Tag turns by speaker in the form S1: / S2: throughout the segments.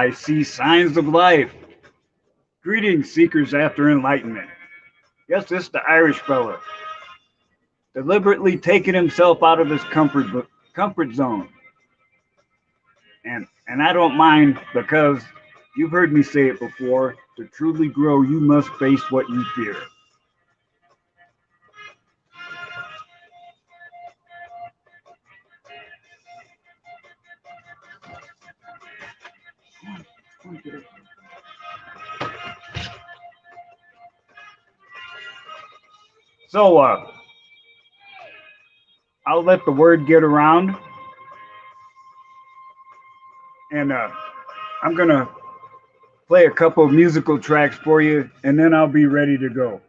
S1: I see signs of life. Greetings, seekers after enlightenment. Yes, this the Irish fella, deliberately taking himself out of his comfort zone. And I don't mind because you've heard me say it before. To truly grow, you must face what you fear. So I'll let the word get around, and I'm gonna play a couple of musical tracks for you, and then I'll be ready to go.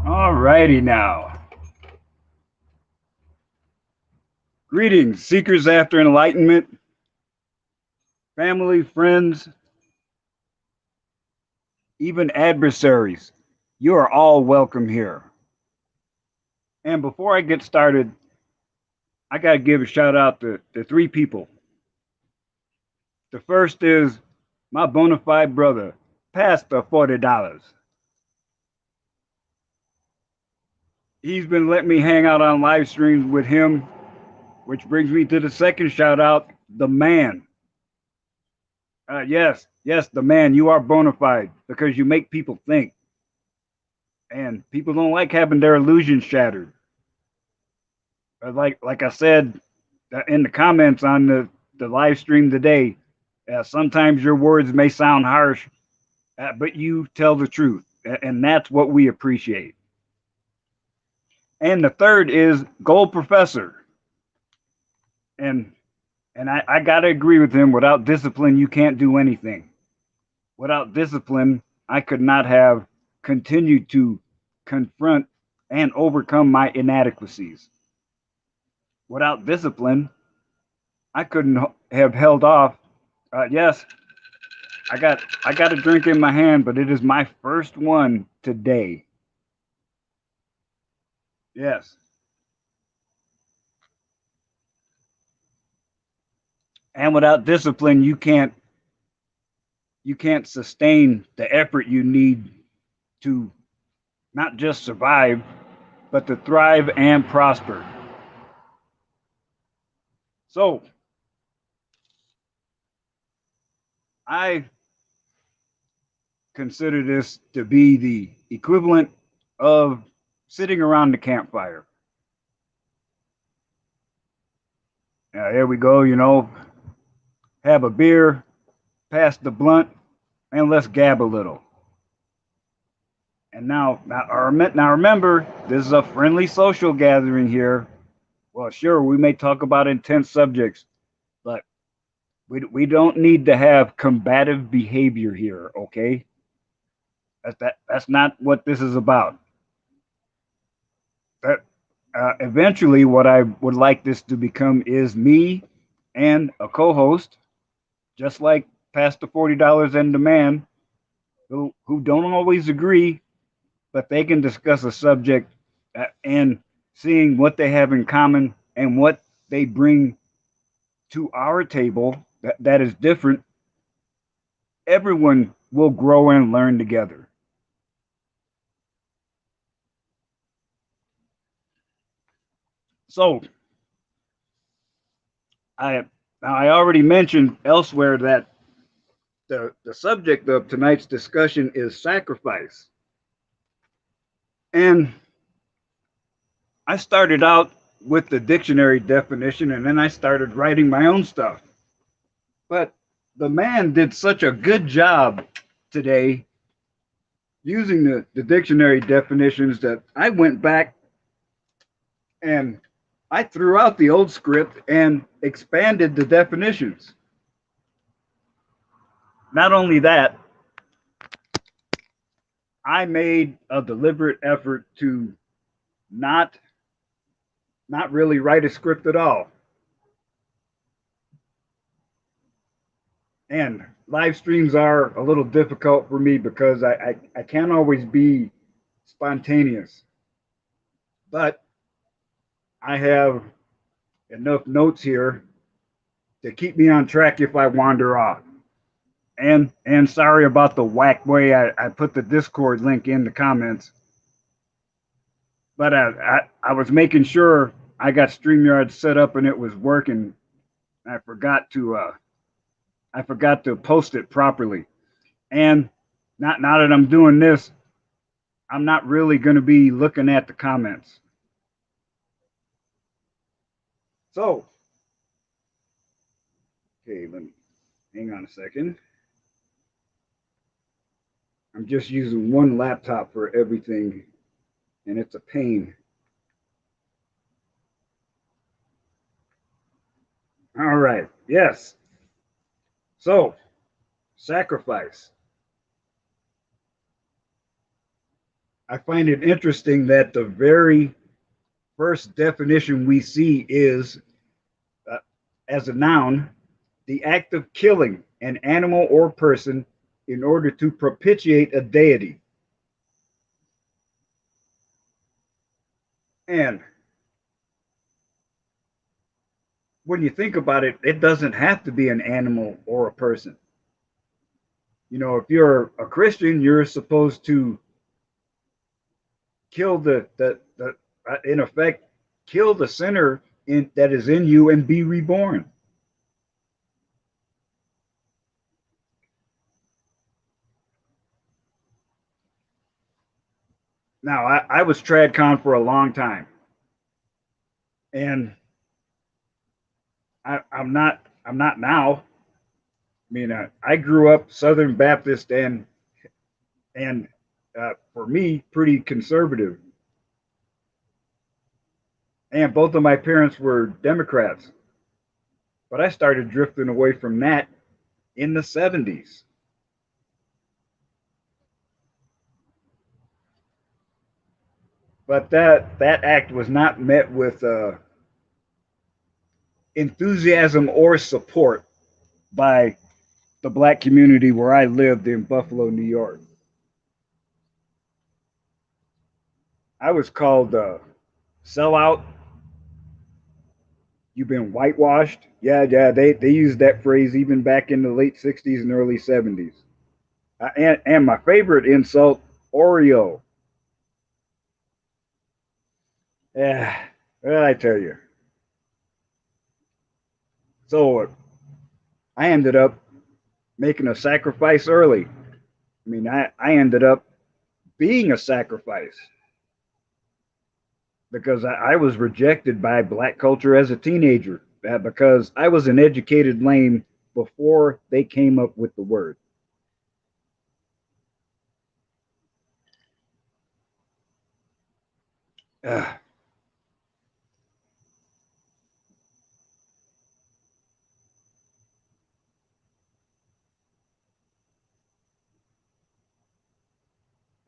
S1: All righty now. Greetings, seekers after enlightenment, family, friends, even adversaries. You are all welcome here. And before I get started, I got to give a shout out to three people. The first is my bona fide brother, Pastor $40. He's been letting me hang out on live streams with him, which brings me to the second shout out, the man. Yes, the man. You are bona fide because you make people think. And people don't like having their illusions shattered. Like I said in the comments on the live stream today, sometimes your words may sound harsh, but you tell the truth. And that's what we appreciate. And the third is Gold Professor. And I got to agree with him. Without discipline, you can't do anything. Without discipline, I could not have continued to confront and overcome my inadequacies. Without discipline, I couldn't have held off. Yes, I got a drink in my hand, but it is my first one today. Yes. And without discipline, you can't sustain the effort you need to not just survive, but to thrive and prosper. So I consider this to be the equivalent of sitting around the campfire. Here we go, have a beer, pass the blunt, and let's gab a little. And now remember, this is a friendly social gathering here. Well, sure, we may talk about intense subjects, but we don't need to have combative behavior here, okay? That's not what this is about. Eventually, what I would like this to become is me and a co-host, just like Pastor $40 and the man, who don't always agree, but they can discuss a subject and seeing what they have in common and what they bring to our table that is different. Everyone will grow and learn together. So I already mentioned elsewhere that the subject of tonight's discussion is sacrifice. And I started out with the dictionary definition, and then I started writing my own stuff. But the man did such a good job today using the dictionary definitions that I went back and I threw out the old script and expanded the definitions. Not only that, I made a deliberate effort to not not really write a script at all. And live streams are a little difficult for me because I can't always be spontaneous. But I have enough notes here to keep me on track if I wander off. And sorry about the whack way I put the Discord link in the comments. But I was making sure I got StreamYard set up and it was working. I forgot to post it properly. And now that I'm doing this, I'm not really going to be looking at the comments. So, okay, let me hang on a second. I'm just using one laptop for everything, and it's a pain. All right, yes. So, sacrifice. I find it interesting that the very first definition we see is, as a noun, the act of killing an animal or person in order to propitiate a deity. And when you think about it, it doesn't have to be an animal or a person. You know, if you're a Christian, you're supposed to kill in effect, kill the sinner that is in you and be reborn. Now, I was TradCon for a long time, and I'm not now. I mean, I grew up Southern Baptist and for me, pretty conservative. And both of my parents were Democrats, but I started drifting away from that in the 70s. But that act was not met with enthusiasm or support by the black community where I lived in Buffalo, New York. I was called sellout. You've been whitewashed. Yeah, they used that phrase even back in the late 60s and early 70s. And my favorite insult, Oreo. Yeah, well, I tell you. So I ended up making a sacrifice early. I mean, I ended up being a sacrifice because I was rejected by black culture as a teenager because I was an educated lame before they came up with the word.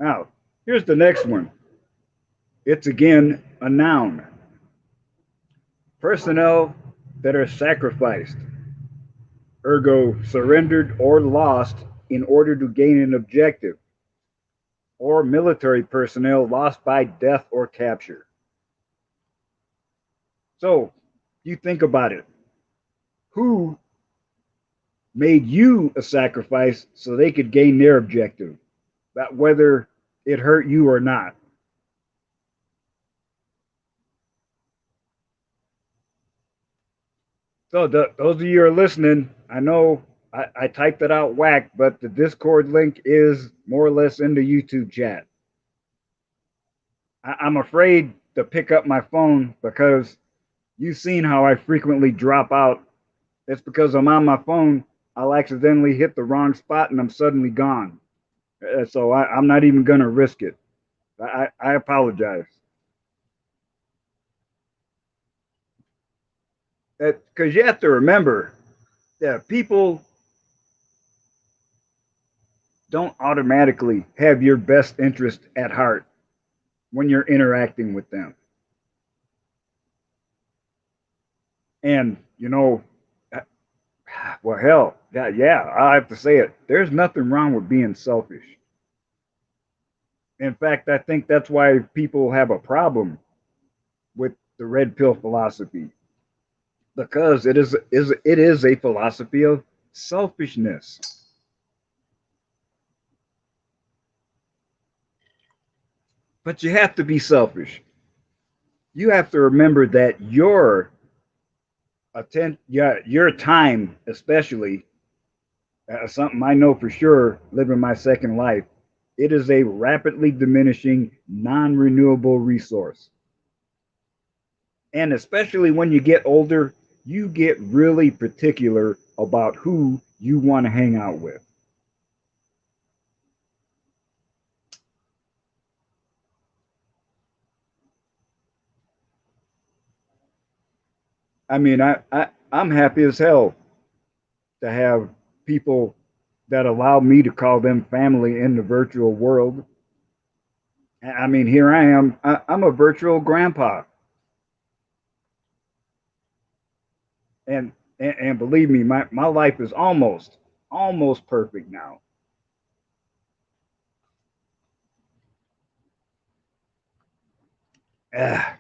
S1: Now, here's the next one. It's again a noun. Personnel that are sacrificed, ergo surrendered or lost in order to gain an objective, or military personnel lost by death or capture. So, you think about it. Who made you a sacrifice so they could gain their objective, that whether it hurt you or not? So those of you who are listening, I know I typed it out whack, but the Discord link is more or less in the YouTube chat. I'm afraid to pick up my phone because You've seen how I frequently drop out. It's because I'm on my phone. I'll accidentally hit the wrong spot and I'm suddenly gone. So I'm not even going to risk it. I apologize. Because you have to remember that people don't automatically have your best interest at heart when you're interacting with them. And, uh, well, hell, yeah, I have to say it. There's nothing wrong with being selfish. In fact, I think that's why people have a problem with the red pill philosophy because it is a philosophy of selfishness. But you have to be selfish. You have to remember that your time, especially, something I know for sure, living my second life, it is a rapidly diminishing, non-renewable resource. And especially when you get older, you get really particular about who you want to hang out with. I mean, I'm happy as hell to have people that allow me to call them family in the virtual world. I mean, here I am. I'm a virtual grandpa, and believe me, my life is almost perfect now. Ah.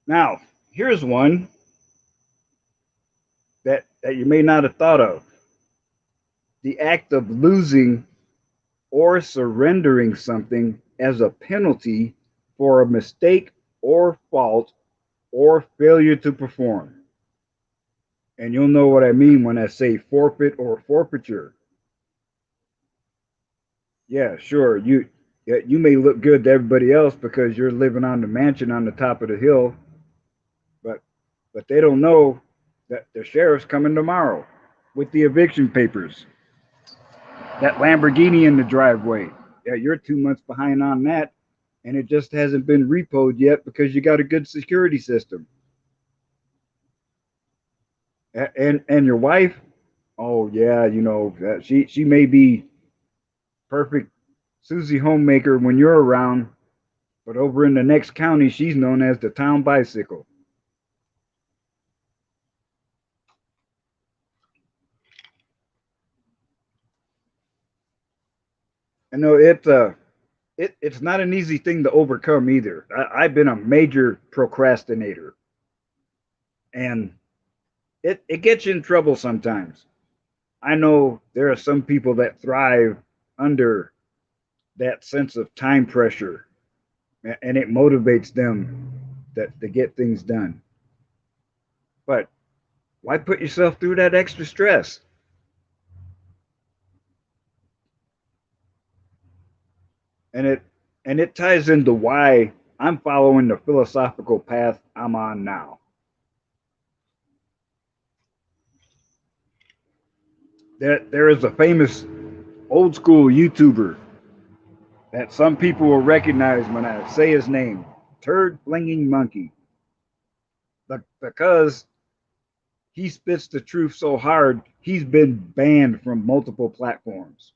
S1: Now, here's one that you may not have thought of: the act of losing or surrendering something as a penalty for a mistake or fault or failure to perform. And you'll know what I mean when I say forfeit or forfeiture. Yeah, sure. You may look good to everybody else because you're living on the mansion on the top of the hill, but they don't know that the sheriff's coming tomorrow with the eviction papers. That Lamborghini in the driveway. Yeah, you're 2 months behind on that, and it just hasn't been repoed yet because you got a good security system. And your wife, oh yeah, she may be perfect Susie homemaker when you're around, but over in the next county, she's known as the town bicycle. I know it's not an easy thing to overcome either. I've been a major procrastinator, and it gets you in trouble sometimes. I know there are some people that thrive under that sense of time pressure, and it motivates them that to get things done. But why put yourself through that extra stress? And it ties into why I'm following the philosophical path I'm on now. There is a famous old school YouTuber that some people will recognize when I say his name, Turd Flinging Monkey, but because he spits the truth so hard, he's been banned from multiple platforms.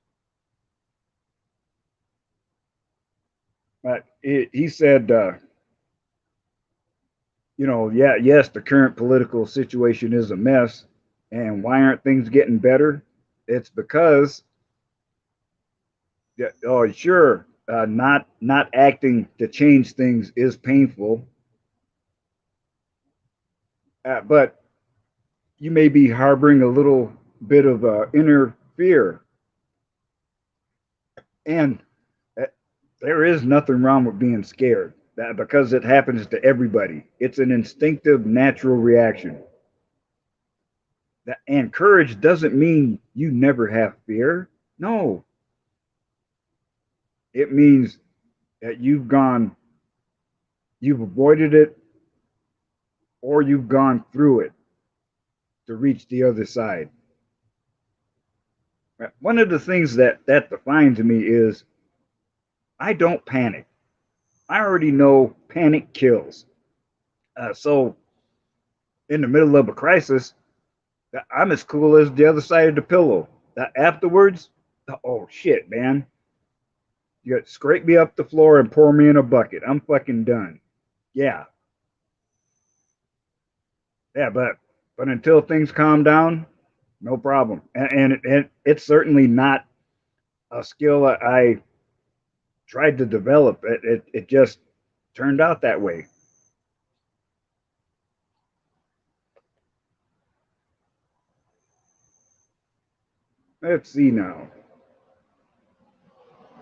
S1: But he said, yeah, yes, the current political situation is a mess. And why aren't things getting better? It's because, yeah, oh, sure, not acting to change things is painful, but you may be harboring a little bit of inner fear, and uh, there is nothing wrong with being scared. That because it happens to everybody. It's an instinctive, natural reaction. And courage doesn't mean you never have fear. No, it means that you've avoided it, or you've gone through it to reach the other side. One of the things that defines me is I don't panic. I already know panic kills. So in the middle of a crisis, I'm as cool as the other side of the pillow. Afterwards, oh shit, man. You got to scrape me up the floor and pour me in a bucket. I'm fucking done. Yeah. Yeah, but until things calm down, no problem. And it's certainly not a skill that I tried to develop. It just turned out that way. Let's see now.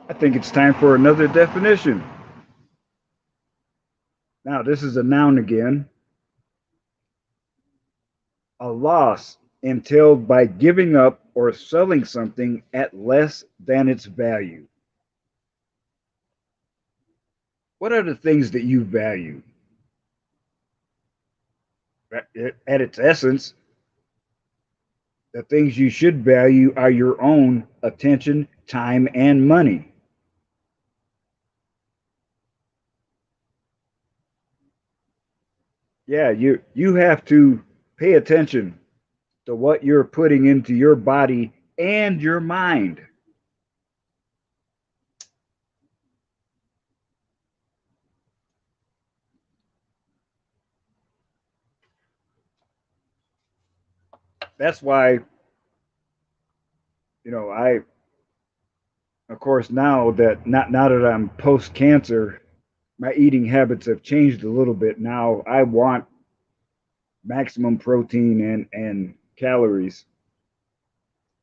S1: I think it's time for another definition. Now, this is a noun again. A loss entailed by giving up or selling something at less than its value. What are the things that you value? At its essence, the things you should value are your own attention, time, and money. Yeah, you have to pay attention to what you're putting into your body and your mind. That's why, I, of course, now that I'm post cancer, my eating habits have changed a little bit. Now I want maximum protein and calories.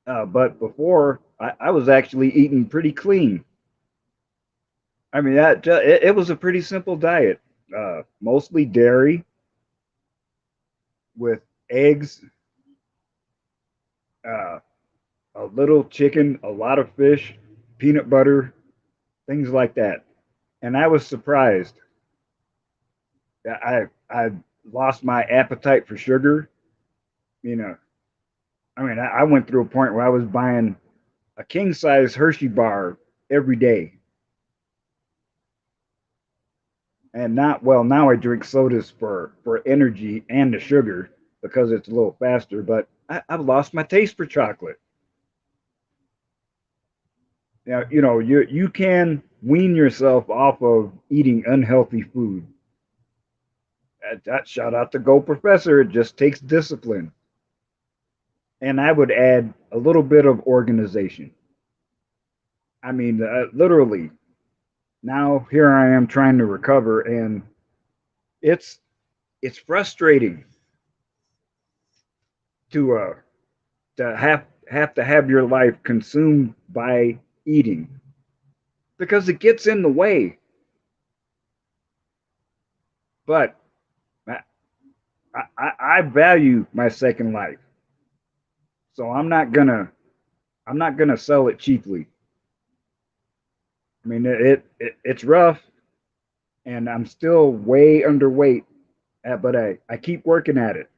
S1: But before, I was actually eating pretty clean. I mean, it was a pretty simple diet, mostly dairy with eggs, uh, a little chicken, a lot of fish, peanut butter, things like that. And I was surprised. I lost my appetite for sugar. You know, I mean, I went through a point where I was buying a king size Hershey bar every day. And not well now I drink sodas for energy and the sugar because it's a little faster. But I've lost my taste for chocolate. Now you can wean yourself off of eating unhealthy food. That shout out to Go Professor. It just takes discipline, and I would add a little bit of organization. I mean, literally. Now here I am trying to recover, and it's it's frustrating to have to have your life consumed by eating because it gets in the way. But I, I value my second life, so I'm not gonna sell it cheaply. I mean, it's rough, and I'm still way underweight, but I keep working at it,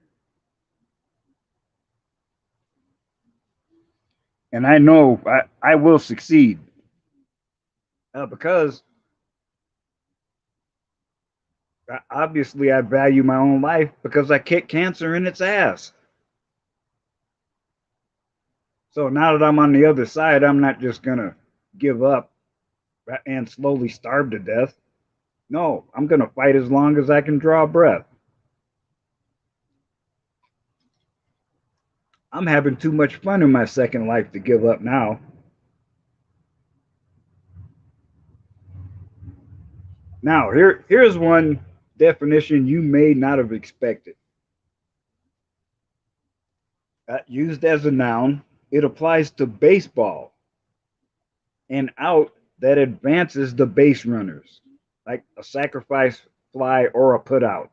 S1: and I know I will succeed because obviously I value my own life because I kicked cancer in its ass. So now that I'm on the other side, I'm not just gonna give up and slowly starve to death. No, I'm gonna fight as long as I can draw breath. I'm having too much fun in my second life to give up now. Now, here's one definition you may not have expected. Used as a noun, it applies to baseball, an out that advances the base runners, like a sacrifice fly or a putout.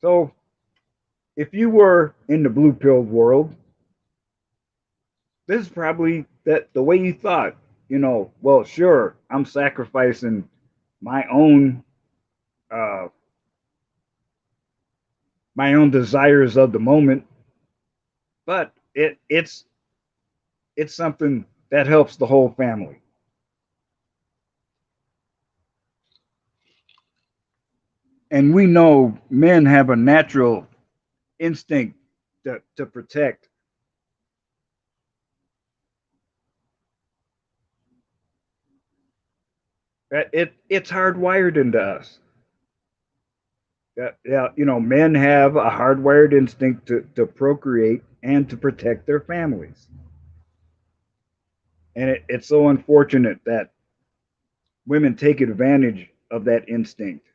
S1: So, if you were in the blue pilled world, this is probably that the way you thought. Well, sure, I'm sacrificing my own uh, my own desires of the moment, but it's something that helps the whole family. And we know men have a natural instinct to protect. It's hardwired into us. Yeah, you know, men have a hardwired instinct to procreate and to protect their families. And it's so unfortunate that women take advantage of that instinct.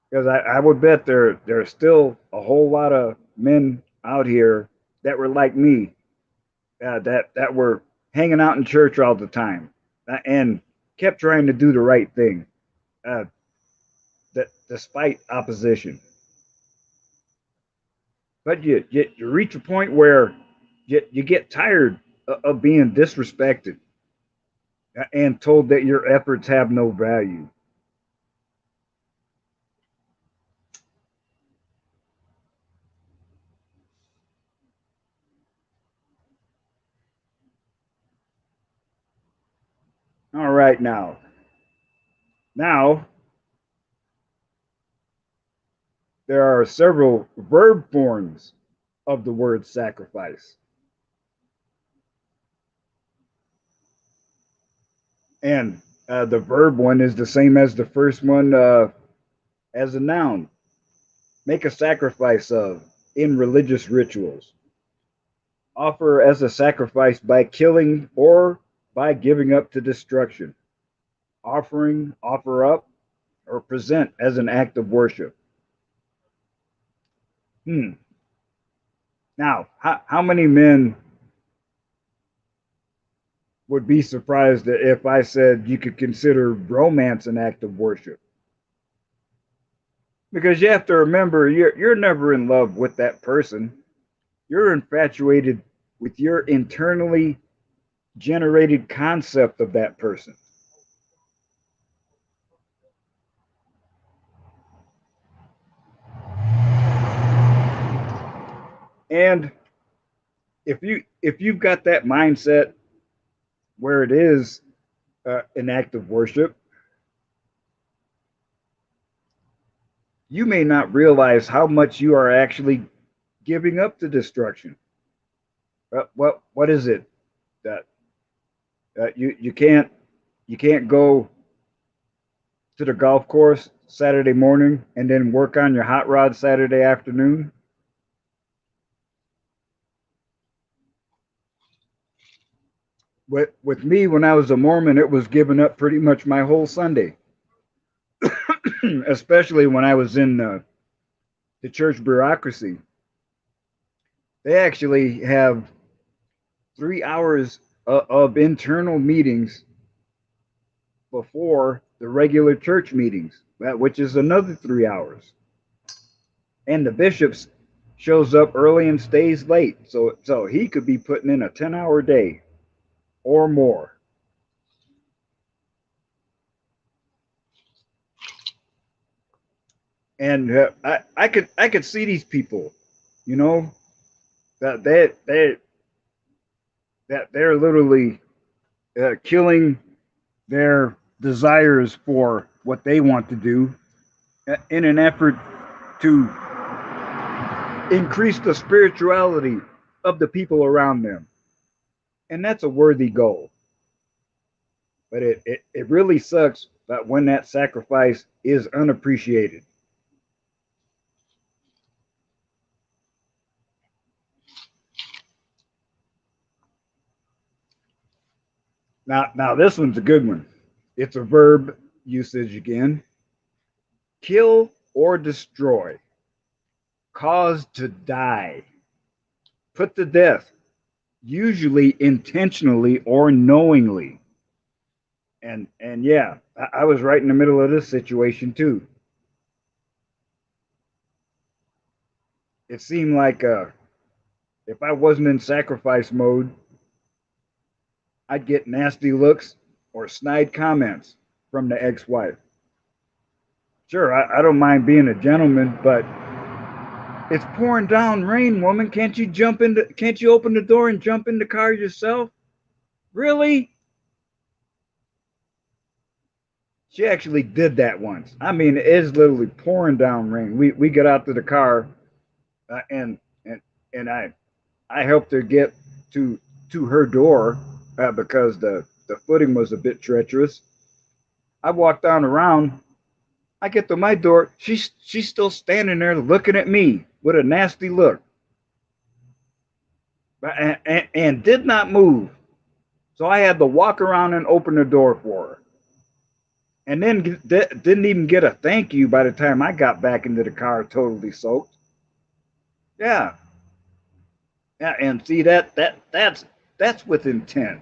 S1: Because I would bet there's still a whole lot of men out here that were like me, that were hanging out in church all the time, and kept trying to do the right thing, uh, that despite opposition. But you reach a point where you get tired of being disrespected and told that your efforts have no value. All right, now there are several verb forms of the word sacrifice. And the verb one is the same as the first one, as a noun. Make a sacrifice of in religious rituals. Offer as a sacrifice by killing or by giving up to destruction. Offering, offer up, or present as an act of worship. Hmm. Now, how many men would be surprised if I said you could consider romance an act of worship? Because you have to remember, you're never in love with that person. You're infatuated with your internally generated concept of that person. And if you've got that mindset where it is an act of worship, you may not realize how much you are actually giving up to destruction. What is it that you can't go to the golf course Saturday morning and then work on your hot rod Saturday afternoon? With me, when I was a Mormon, it was giving up pretty much my whole Sunday, especially when I was in the church bureaucracy. They actually have 3 hours of internal meetings before the regular church meetings, which is another 3 hours. And the bishop shows up early and stays late, so he could be putting in a 10-hour day or more. And I could see these people, you know, that they're literally killing their desires for what they want to do in an effort to increase the spirituality of the people around them. And that's a worthy goal. But it really sucks that when that sacrifice is unappreciated. Now this one's a good one. It's a verb usage again. Kill or destroy. Cause to die. Put to death. Usually intentionally or knowingly. And yeah, I was right in the middle of this situation too. It seemed like if I wasn't in sacrifice mode, I'd get nasty looks or snide comments from the ex-wife. Sure, I don't mind being a gentleman, but it's pouring down rain, woman. Can't you open the door and jump in the car yourself? Really? She actually did that once. I mean, it's literally pouring down rain. We get out to the car, and and I helped her get to to her door because the footing was a bit treacherous. I walked down around. I get to my door. She's still standing there looking at me with a nasty look, and did not move. So I had to walk around and open the door for her, and then didn't even get a thank you by the time I got back into the car, totally soaked. Yeah, yeah, and see that's with intent.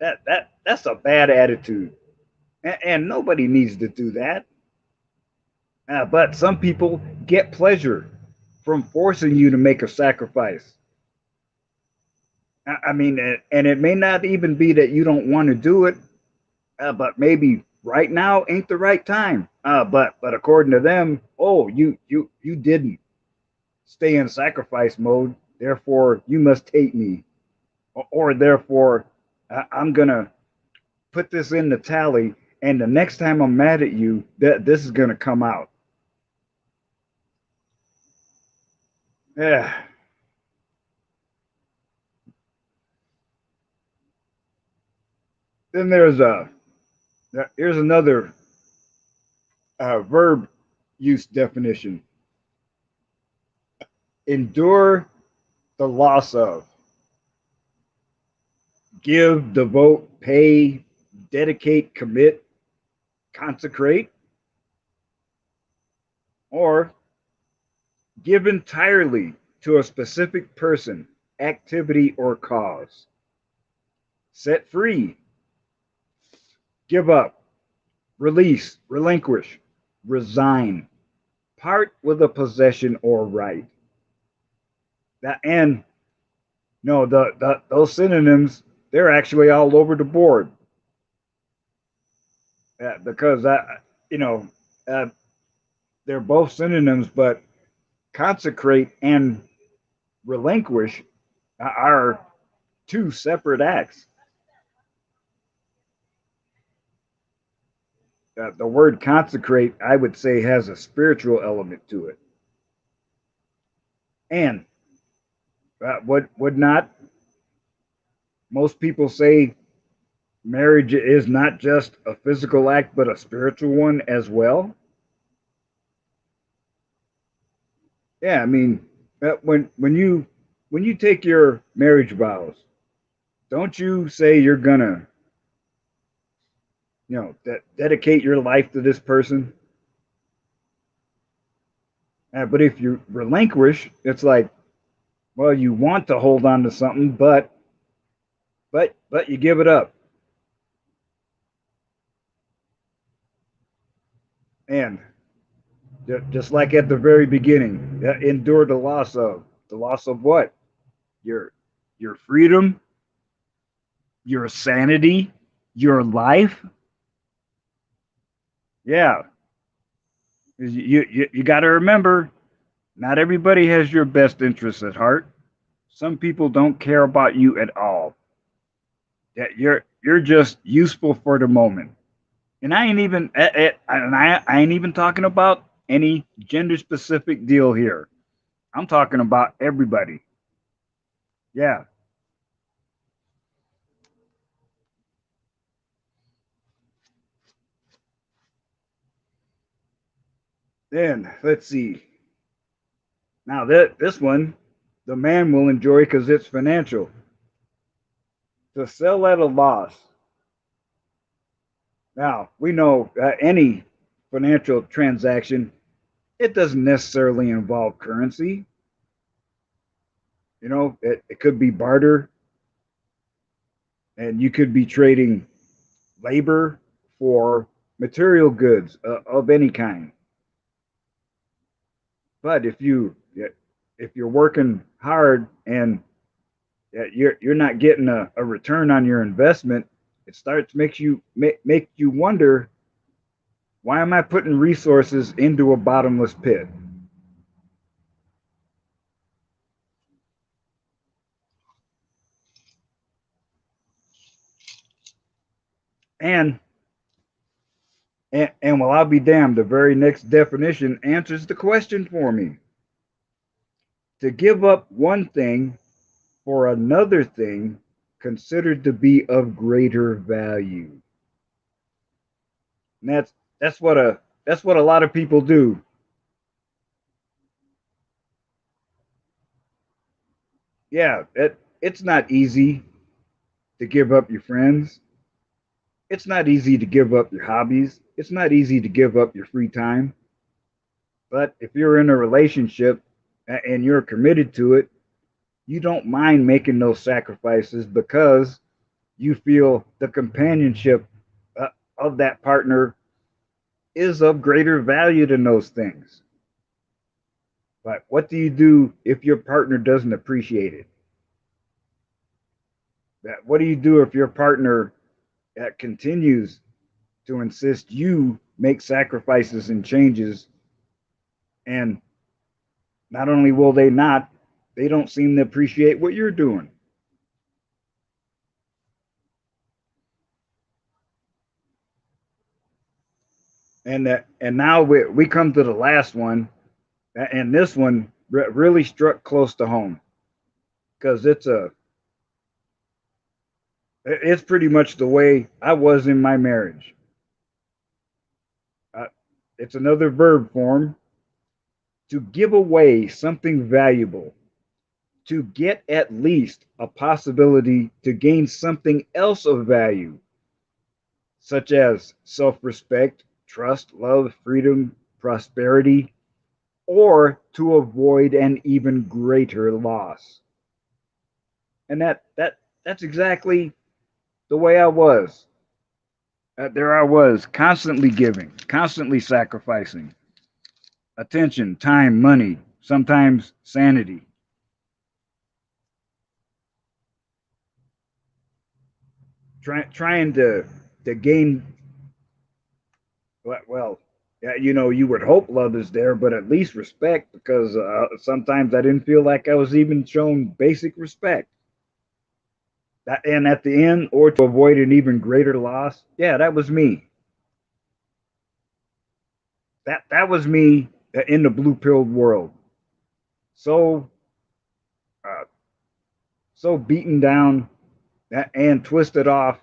S1: That's a bad attitude, and nobody needs to do that. But some people get pleasure from forcing you to make a sacrifice. I mean, and it may not even be that you don't want to do it, but maybe right now ain't the right time. But according to them, oh, you didn't stay in sacrifice mode, therefore you must hate me, or therefore I'm gonna put this in the tally, and the next time I'm mad at you, that this is gonna come out. Yeah. Then here's another verb use definition: endure the loss of, give, devote, pay, dedicate, commit, consecrate, or give entirely to a specific person, activity, or cause. Set free, give up, release, relinquish, resign, part with a possession or right. That and no, those synonyms, they're actually all over the board because you know uh, they're both synonyms, but consecrate and relinquish are two separate acts. The word consecrate, I would say, has a spiritual element to it, and would not most people say marriage is not just a physical act but a spiritual one as well? Yeah, I mean, when you take your marriage vows, don't you say you're gonna dedicate your life to this person? But if you relinquish, it's like, well, you want to hold on to something, but you give it up. And just like at the very beginning, endure the loss of what? Your your freedom, your sanity, your life. Yeah, you got to remember, not everybody has your best interests at heart. Some people don't care about you at all. That you're just useful for the moment. And I ain't even talking about any gender specific deal here. I'm talking about everybody. Yeah. Then let's see. Now that this one, the man will enjoy because it's financial. To sell at a loss. Now we know any financial transaction, it doesn't necessarily involve currency. It could be barter, and you could be trading labor for material goods of any kind. But if you're working hard and you're not getting a return on your investment, It starts make you wonder, why am I putting resources into a bottomless pit? And and well, I'll be damned, the very next definition answers the question for me. To give up one thing for another thing considered to be of greater value. And that's what a lot of people do. Yeah, it's not easy to give up your friends. It's not easy to give up your hobbies. It's not easy to give up your free time. But if you're in a relationship and you're committed to it, you don't mind making those sacrifices because you feel the companionship of that partner is of greater value than those things. But what do you do if your partner doesn't appreciate it? What do you do if your partner continues to insist you make sacrifices and changes, and not only will they not, they don't seem to appreciate what you're doing? And now we come to the last one, and this one really struck close to home because it's pretty much the way I was in my marriage. Uh, it's another verb form: to give away something valuable, to get at least a possibility to gain something else of value, such as self respect, trust, love, freedom, prosperity, or to avoid an even greater loss. And that's exactly the way I was. There I was, constantly giving, constantly sacrificing attention, time, money, sometimes sanity, trying to gain, well, yeah, you would hope love is there, but at least respect, because sometimes I didn't feel like I was even shown basic respect. And at the end, or to avoid an even greater loss, yeah, that was me. That was me in the blue pilled world. So uh, so beaten down and twisted off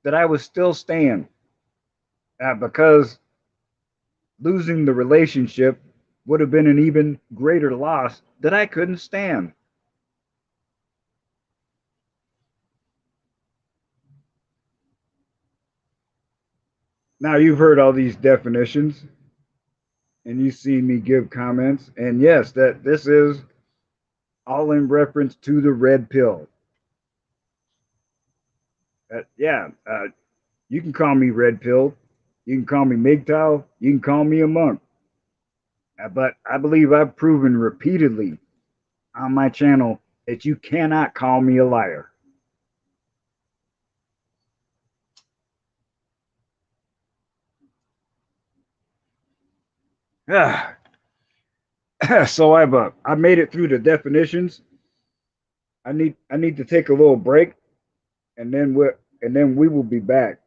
S1: that I was still staying, because losing the relationship would have been an even greater loss that I couldn't stand. Now you've heard all these definitions and you've seen me give comments, and yes, that this is all in reference to the red pill. Yeah, you can call me red pill, you can call me MGTOW, you can call me a monk, but I believe I've proven repeatedly on my channel that you cannot call me a liar. So I've made it through the definitions. I need to take a little break, and then we will be back.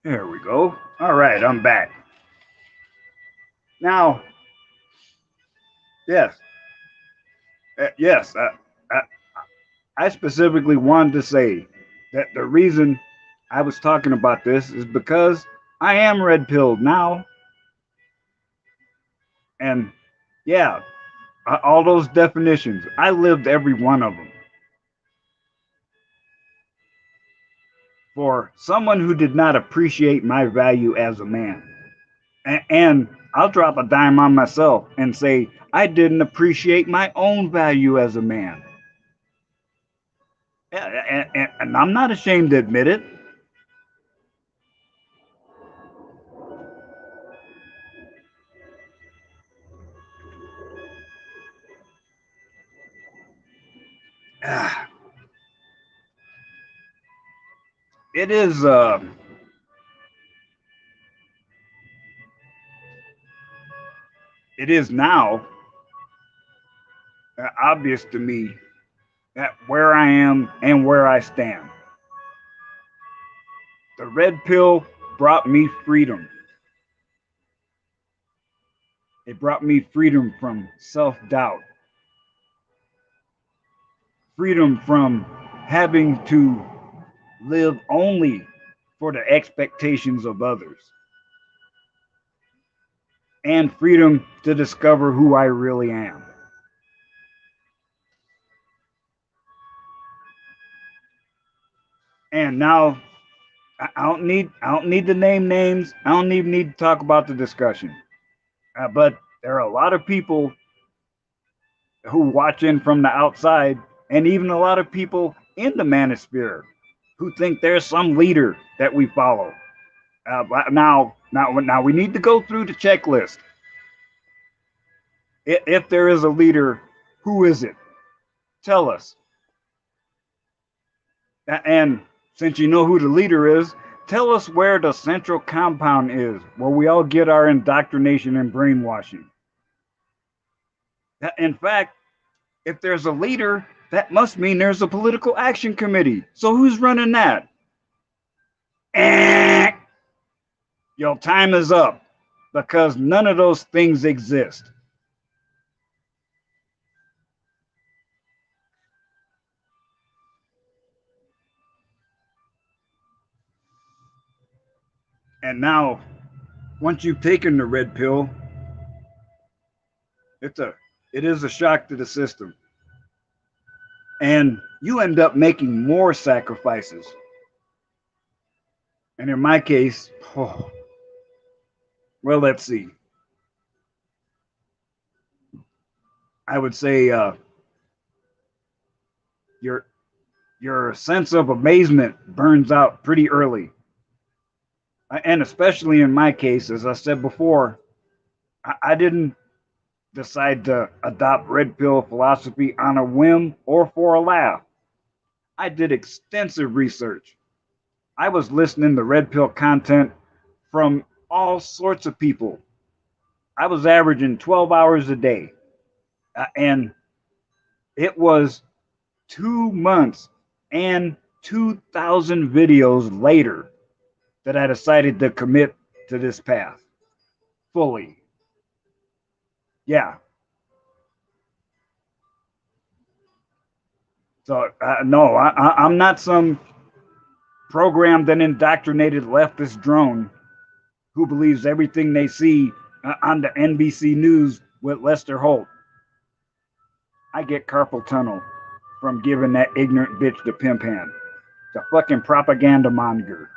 S1: There we go. All right, I'm back. Now, yes, yes, I, I specifically wanted to say that the reason I was talking about this is because I am red pilled now. And yeah, all those definitions, I lived every one of them. For someone who did not appreciate my value as a man. And I'll drop a dime on myself and say, I didn't appreciate my own value as a man. And I'm not ashamed to admit it. It is it is now obvious to me that where I am and where I stand. The red pill brought me freedom. It brought me freedom from self-doubt, freedom from having to live only for the expectations of others, and freedom to discover who I really am. And now I don't need to name names. I don't even need to talk about the discussion. But there are a lot of people who watch in from the outside, and even a lot of people in the manosphere who think there's some leader that we follow. Now we need to go through the checklist. If there is a leader, who is it? Tell us. And since you know who the leader is, tell us where the central compound is, where we all get our indoctrination and brainwashing. In fact, if there's a leader, that must mean there's a political action committee. So who's running that? Your time is up because none of those things exist. And now, once you've taken the red pill, it's a it is a shock to the system. And you end up making more sacrifices. And in my case, oh, well, let's see. I would say your your sense of amazement burns out pretty early. And especially in my case, as I said before, I didn't decide to adopt red pill philosophy on a whim or for a laugh. I did extensive research. I was listening to red pill content from all sorts of people. I was averaging 12 hours a day. And it was 2 months and 2,000 videos later that I decided to commit to this path fully. Yeah. So, no, I'm not some programmed and indoctrinated leftist drone who believes everything they see on the NBC News with Lester Holt. I get carpal tunnel from giving that ignorant bitch the pimp hand. The fucking propaganda monger.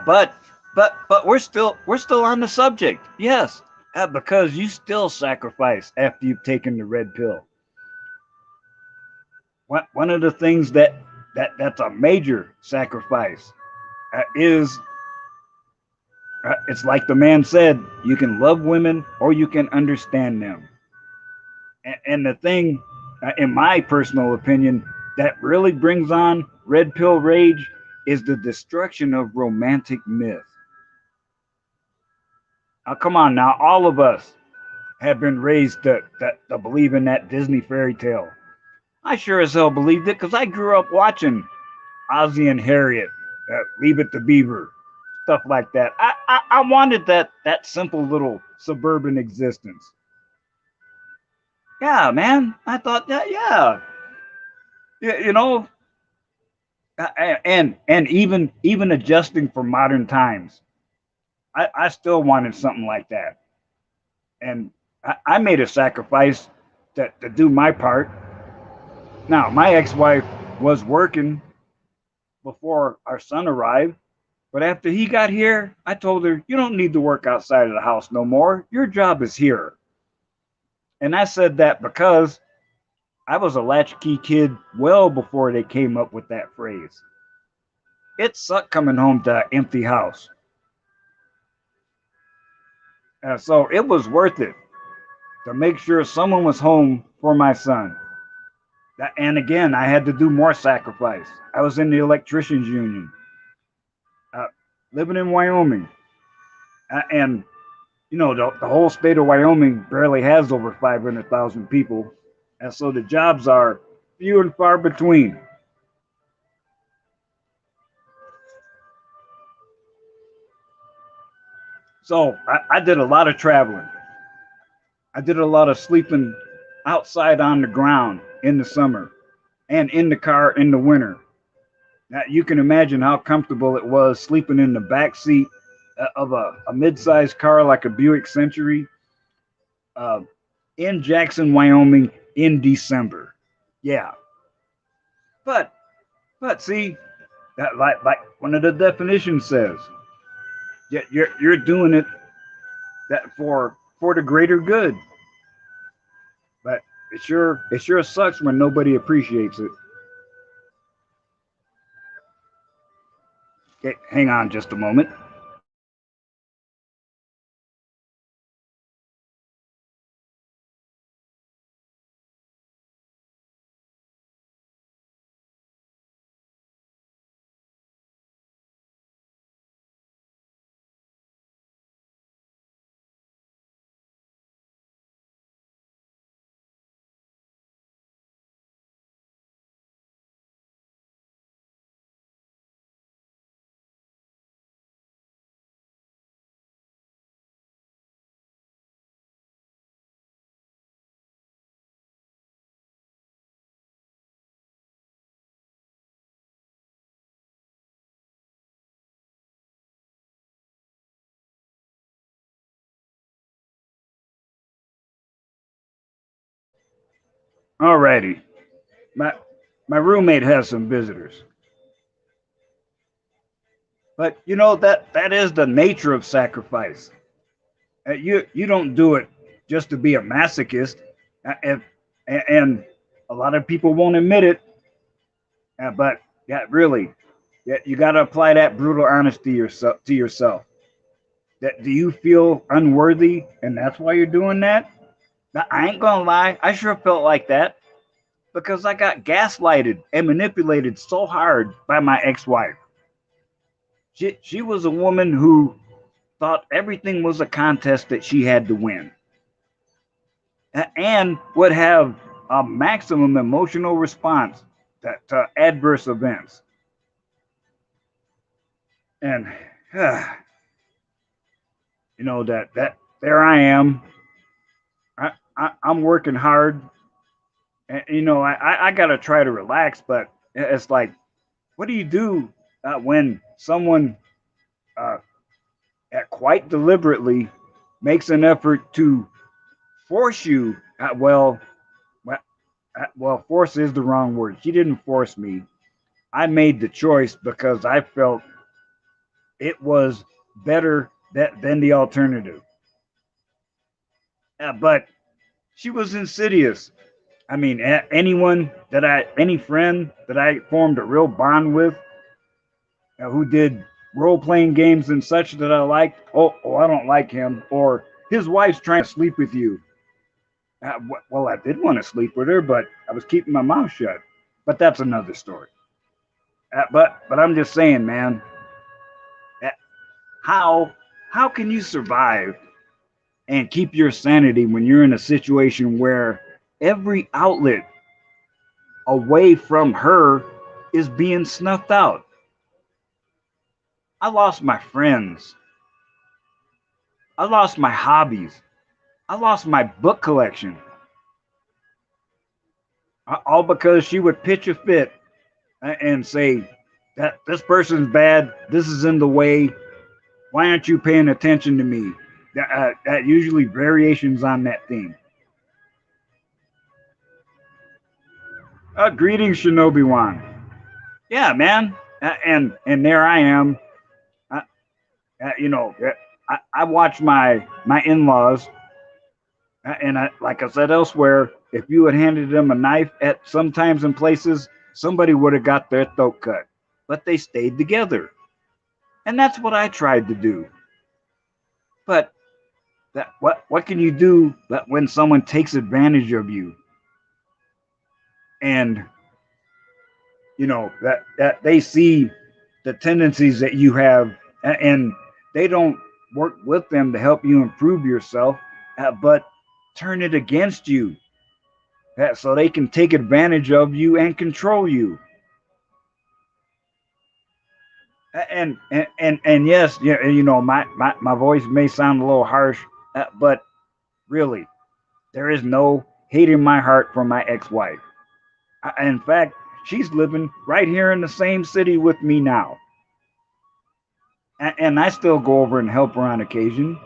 S1: But we're still on the subject. Yes, because you still sacrifice after you've taken the red pill. One of the things that's a major sacrifice is it's like the man said, you can love women or you can understand them. And the thing, in my personal opinion, that really brings on red pill rage is the destruction of romantic myth. Now, come on, now, all of us have been raised to believe in that Disney fairy tale. I sure as hell believed it because I grew up watching Ozzie and Harriet, Leave It to Beaver, stuff like that. I wanted that simple little suburban existence. Yeah, man. I thought that, yeah. You know, and even adjusting for modern times, I still wanted something like that. And I made a sacrifice to do my part. Now, my ex-wife was working before our son arrived, but after he got here, I told her, you don't need to work outside of the house no more. Your job is here. And I said that because I was a latchkey kid well before they came up with that phrase. It sucked coming home to an empty house. So it was worth it to make sure someone was home for my son. And again, I had to do more sacrifice. I was in the electricians union, uh, living in Wyoming. And, the whole state of Wyoming barely has over 500,000 people. And so the jobs are few and far between. So I did a lot of traveling. I did a lot of sleeping outside on the ground in the summer and in the car in the winter. Now, you can imagine how comfortable it was sleeping in the back seat of a mid-sized car like a Buick Century uh, in Jackson, Wyoming in December. Yeah, but see that like one of the definitions says, yeah, you're doing it that for the greater good. But it sure sucks when nobody appreciates it. Okay, hang on just a moment. Alrighty, my my roommate has some visitors, but that is the nature of sacrifice. You don't do it just to be a masochist, and, and a lot of people won't admit it. But yeah, really, yeah, you got to apply that brutal honesty to yourself. That do you feel unworthy, and that's why you're doing that? Now, I ain't gonna lie, I sure felt like that because I got gaslighted and manipulated so hard by my ex-wife. She was a woman who thought everything was a contest that she had to win and would have a maximum emotional response to adverse events. And that there I am. I'm working hard. And, I gotta try to relax, but it's like, what do you do when someone uh, quite deliberately makes an effort to force you? Well, force is the wrong word. She didn't force me. I made the choice because I felt it was better than the alternative. But she was insidious. I mean, any friend that I formed a real bond with, who did role playing games and such that I liked, oh, I don't like him, or his wife's trying to sleep with you. Well, I did want to sleep with her, but I was keeping my mouth shut. But that's another story. But I'm just saying, man, uh, how how can you survive and keep your sanity when you're in a situation where every outlet away from her is being snuffed out. I lost my friends. I lost my hobbies. I lost my book collection. All because she would pitch a fit and say that this person's bad, this is in the way, why aren't you paying attention to me? That usually variations on that theme. Greetings, Shinobi Wan. Yeah, man. And there I am. Uh, you know, I watch my in-laws, and like I said elsewhere, if you had handed them a knife at some times and places, somebody would have got their throat cut. But they stayed together, and that's what I tried to do. But what can you do that when someone takes advantage of you, and that they see the tendencies that you have, and they don't work with them to help you improve yourself, but turn it against you, so they can take advantage of you and control you. And yes, yeah, my voice may sound a little harsh, but really, there is no hate in my heart for my ex-wife. In fact, she's living right here in the same city with me now, and I still go over and help her on occasion,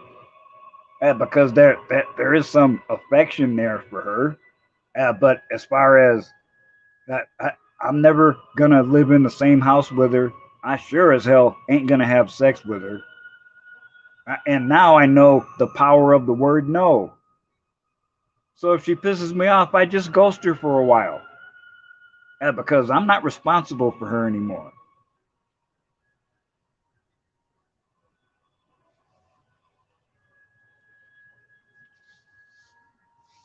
S1: because there is some affection there for her. But as far as that, I'm never gonna live in the same house with her. I sure as hell ain't gonna have sex with her. And now I know the power of the word no. So if she pisses me off, I just ghost her for a while, because I'm not responsible for her anymore.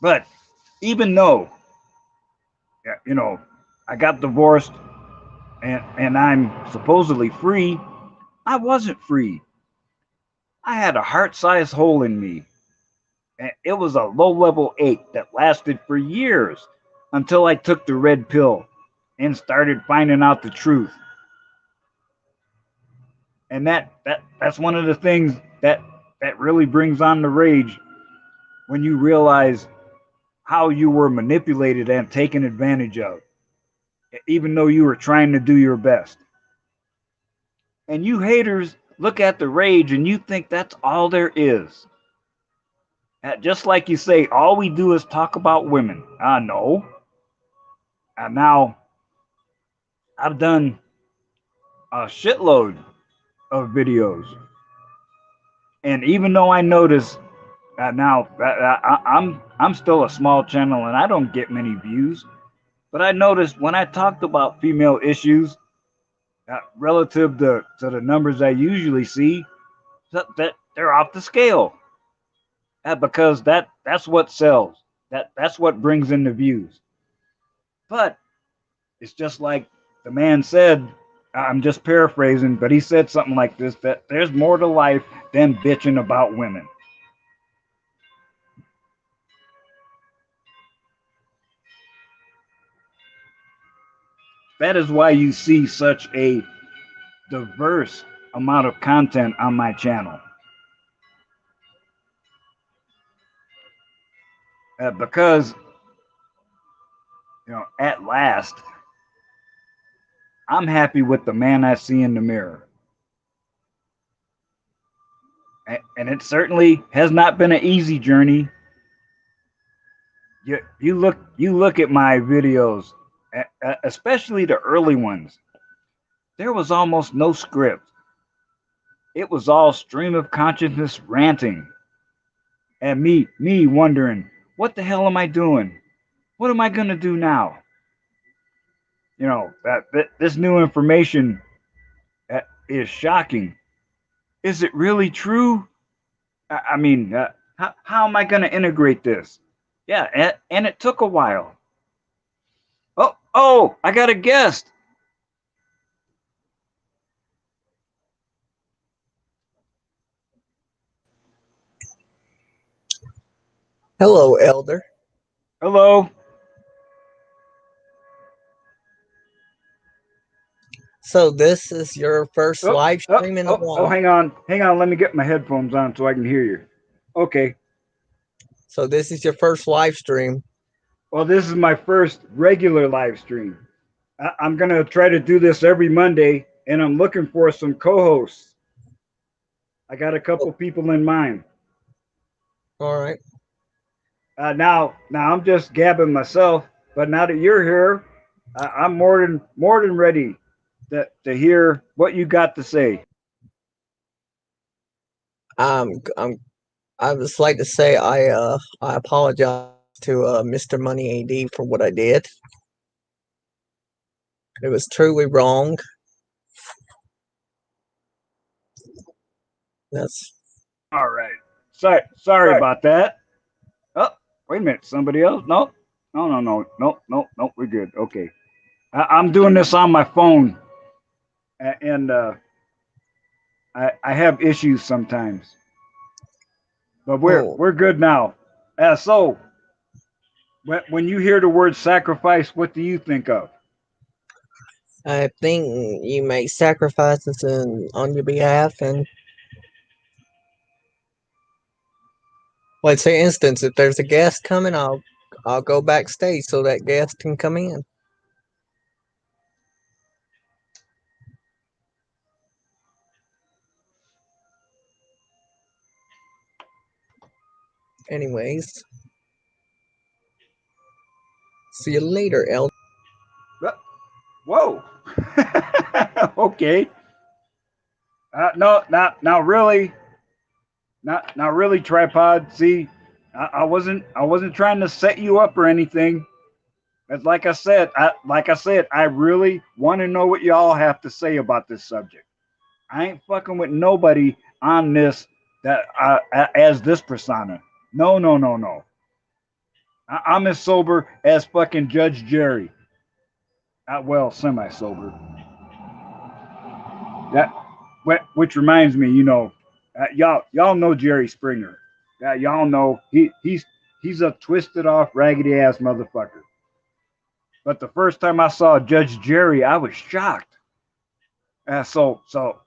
S1: But even though, I got divorced, and I'm supposedly free, I wasn't free. I had a heart-sized hole in me. And it was a low-level ache that lasted for years until I took the red pill and started finding out the truth. And that's one of the things that really brings on the rage, when you realize how you were manipulated and taken advantage of, even though you were trying to do your best. And you haters look at the rage and you think that's all there is. Just like you say, all we do is talk about women. No. And now I've done a shitload of videos. And even though I notice now that I'm still a small channel and I don't get many views, but I noticed when I talked about female issues, relative to the numbers I usually see, that they're off the scale, because that's what sells. That's what brings in the views. But it's just like the man said. I'm just paraphrasing, but he said something like this: that there's more to life than bitching about women. That is why you see such a diverse amount of content on my channel. Because, at last, I'm happy with the man I see in the mirror. And it certainly has not been an easy journey. You look at my videos, especially the early ones. There was almost no script. It was all stream of consciousness ranting, and me wondering, what the hell am I doing? What am I gonna do now? That this new information is shocking. Is it really true? I mean, how am I gonna integrate this? Yeah, and it took a while. Oh, I got a guest.
S2: Hello, Elder.
S1: Hello.
S2: So this is your first
S1: Oh,
S2: live
S1: oh,
S2: stream in a
S1: oh, oh,
S2: while.
S1: hang on. Hang on. Let me get my headphones on so I can hear you. Okay.
S2: So this is your first live stream.
S1: Well, this is my first regular live stream. I'm going to try to do this every Monday, and I'm looking for some co hosts. I got a couple people in mind.
S2: All right.
S1: Now I'm just gabbing myself, but now that you're here, I'm more than ready to hear what you got to say.
S2: I'm I would just like to say I apologize to Mr. Money AD for what I did. It was truly wrong. That's
S1: All right. Sorry about that. Oh, wait a minute. Somebody else? No, no, no, no, no, no, no. We're good. Okay. I'm doing this on my phone, and I have issues sometimes, but we're
S2: oh
S1: we're good now. So when you hear the word sacrifice, what do you think of?
S2: I think you make sacrifices on your behalf, and let's say instance, if there's a guest coming, I'll go backstage so that guest can come in. Anyways, see you later, El.
S1: Whoa. Okay. No, not really. Not really, tripod. See, I wasn't trying to set you up or anything. But like I said, I really want to know what y'all have to say about this subject. I ain't fucking with nobody on this that as this persona. No, no, no, no. I'm as sober as fucking Judge Jerry. Well, semi sober. That, which reminds me, y'all know Jerry Springer. Y'all know he's a twisted off, raggedy ass motherfucker. But the first time I saw Judge Jerry, I was shocked. So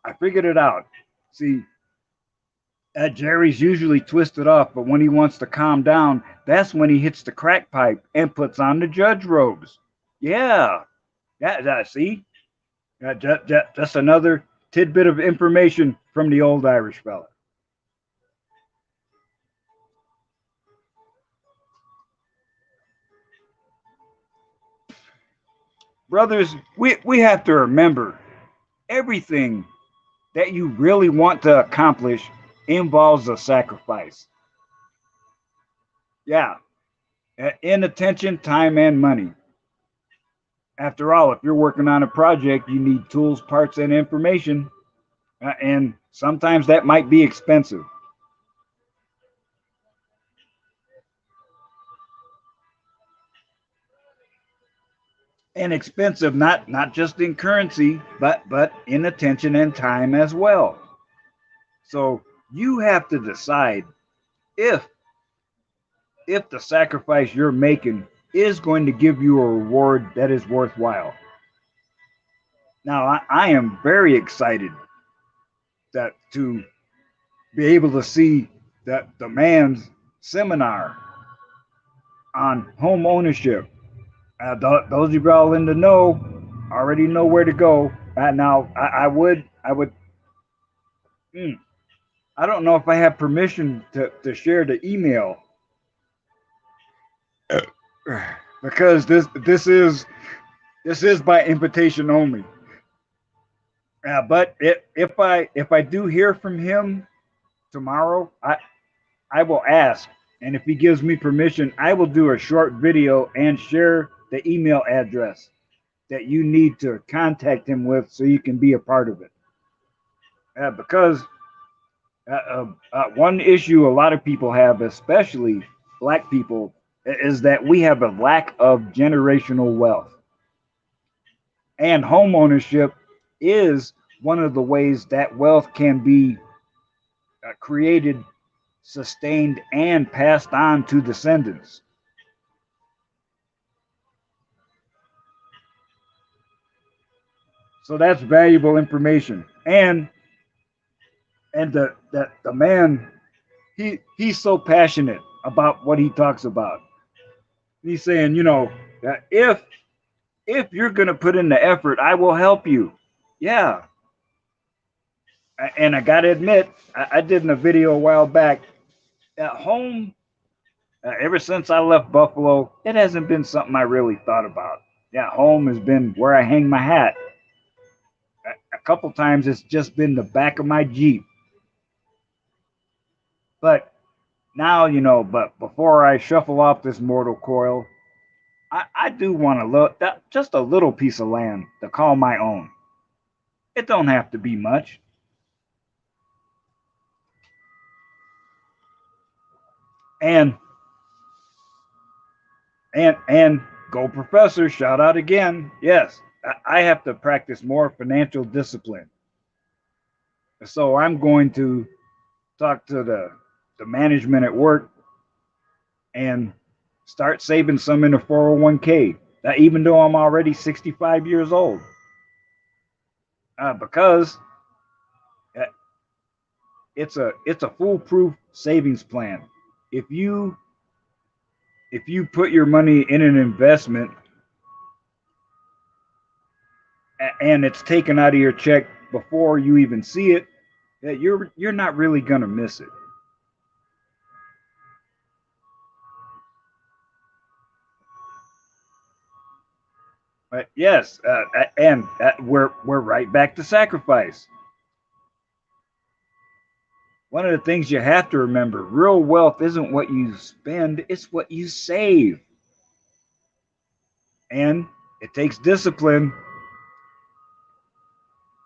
S1: I figured it out. See, Jerry's usually twisted off, but when he wants to calm down, that's when he hits the crack pipe and puts on the judge robes. Yeah, see, just another tidbit of information from the old Irish fella. Brothers, we have to remember everything that you really want to accomplish involves a sacrifice. Yeah, inattention, time, and money. After all, if you're working on a project, you need tools, parts, and information, and sometimes that might be expensive. And expensive not just in currency, but in attention and time as well. So you have to decide if if the sacrifice you're making is going to give you a reward that is worthwhile. Now, I am very excited that to be able to see that the man's seminar on home ownership. Those of you all in the know already know where to go. Now, I would. Hmm, I don't know if I have permission to share the email because this is by invitation only. But if I do hear from him tomorrow, I will ask, and if he gives me permission, I will do a short video and share the email address that you need to contact him with so you can be a part of it. Because one issue a lot of people have, especially black people, is that we have a lack of generational wealth. And home ownership is one of the ways that wealth can be created, sustained, and passed on to descendants. So that's valuable information. And the man, he's so passionate about what he talks about. He's saying, you know, that if you're going to put in the effort, I will help you. Yeah. And I got to admit, I did in a video a while back at home. Ever since I left Buffalo, it hasn't been something I really thought about. Yeah, home has been where I hang my hat. A couple times it's just been the back of my Jeep. But now, you know, but before I shuffle off this mortal coil, I do want to look that just a little piece of land to call my own. It don't have to be much. And and go professor, shout out again. Yes, I have to practice more financial discipline. So I'm going to talk to the management at work and start saving some in a 401k. That even though I'm already 65 years old, because uh, it's a foolproof savings plan. If you if you put your money in an investment and it's taken out of your check before you even see it, you're not really gonna miss it. But yes, and we're right back to sacrifice. One of the things you have to remember: real wealth isn't what you spend; it's what you save. And it takes discipline.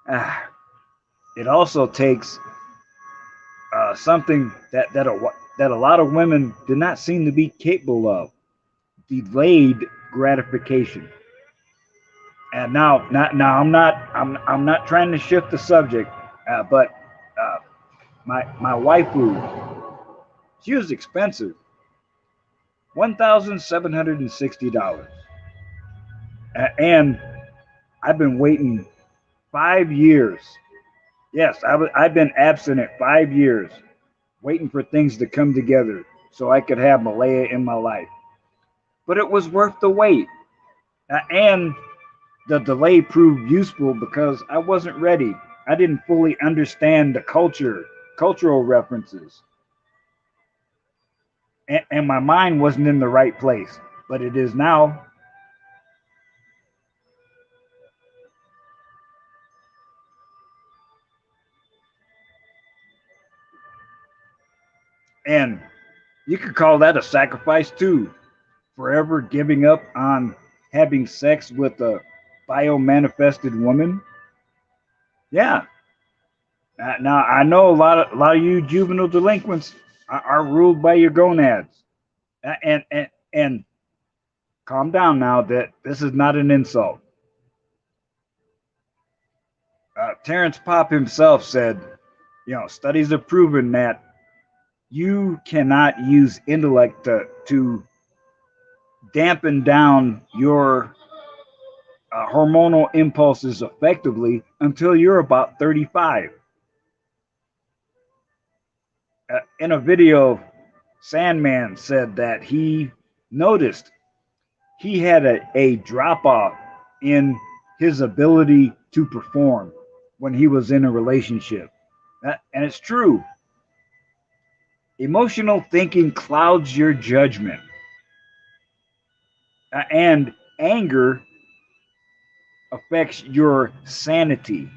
S1: Ah, it also takes something that a lot of women do not seem to be capable of: delayed gratification. And now I'm not trying to shift the subject, but uh, my waifu, she was expensive, $1,760, and I've been waiting 5 years. Yes, I've been abstinent 5 years, waiting for things to come together so I could have Malaya in my life. But it was worth the wait, and the delay proved useful because I wasn't ready. I didn't fully understand the cultural references, and my mind wasn't in the right place. But it is now. And you could call that a sacrifice too. Forever giving up on having sex with a bio-manifested woman. Yeah. Now I know a lot of you juvenile delinquents are ruled by your gonads. And calm down now. That this is not an insult. Terrence Popp himself said, you know, studies have proven that you cannot use intellect to dampen down your hormonal impulses effectively until you're about 35. In a video, Sandman said that he noticed he had a drop off in his ability to perform when he was in a relationship. And it's true. Emotional thinking clouds your judgment, and anger affects your sanity.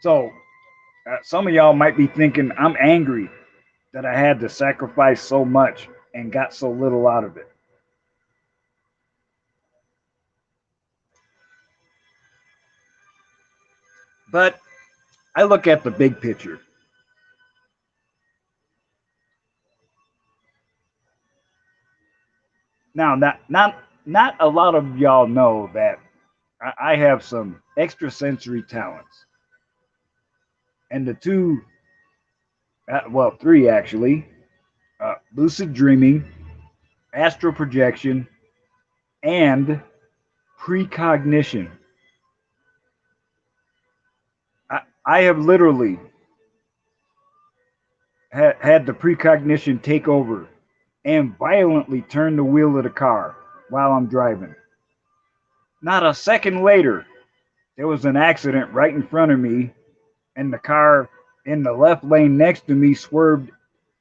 S1: So, some of y'all might be thinking, I'm angry that I had to sacrifice so much and got so little out of it. But I look at the big picture. Now, not a lot of y'all know that I have some extrasensory talents, and the two, well, three actually: lucid dreaming, astral projection, and precognition. I have literally had the precognition take over and violently turn the wheel of the car while I'm driving. Not a second later, there was an accident right in front of me, and the car in the left lane next to me swerved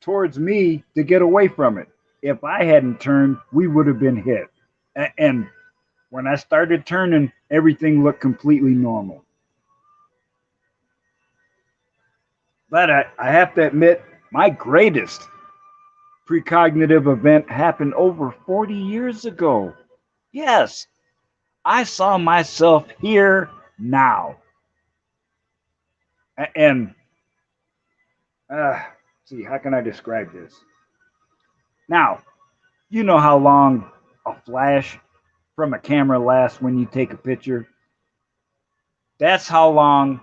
S1: towards me to get away from it. If I hadn't turned, we would have been hit. And when I started turning, everything looked completely normal. But I have to admit, my greatest precognitive event happened over 40 years ago. Yes, I saw myself here now. And see, how can I describe this? Now, you know how long a flash from a camera lasts when you take a picture? That's how long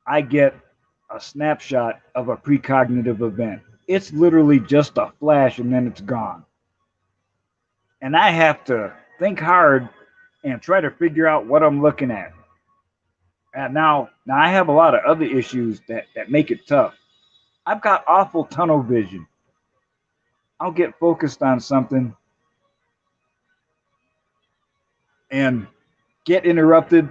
S1: I get a snapshot of a precognitive event. It's literally just a flash and then it's gone. And I have to think hard and try to figure out what I'm looking at. And now I have a lot of other issues that make it tough. I've got awful tunnel vision. I'll get focused on something and get interrupted.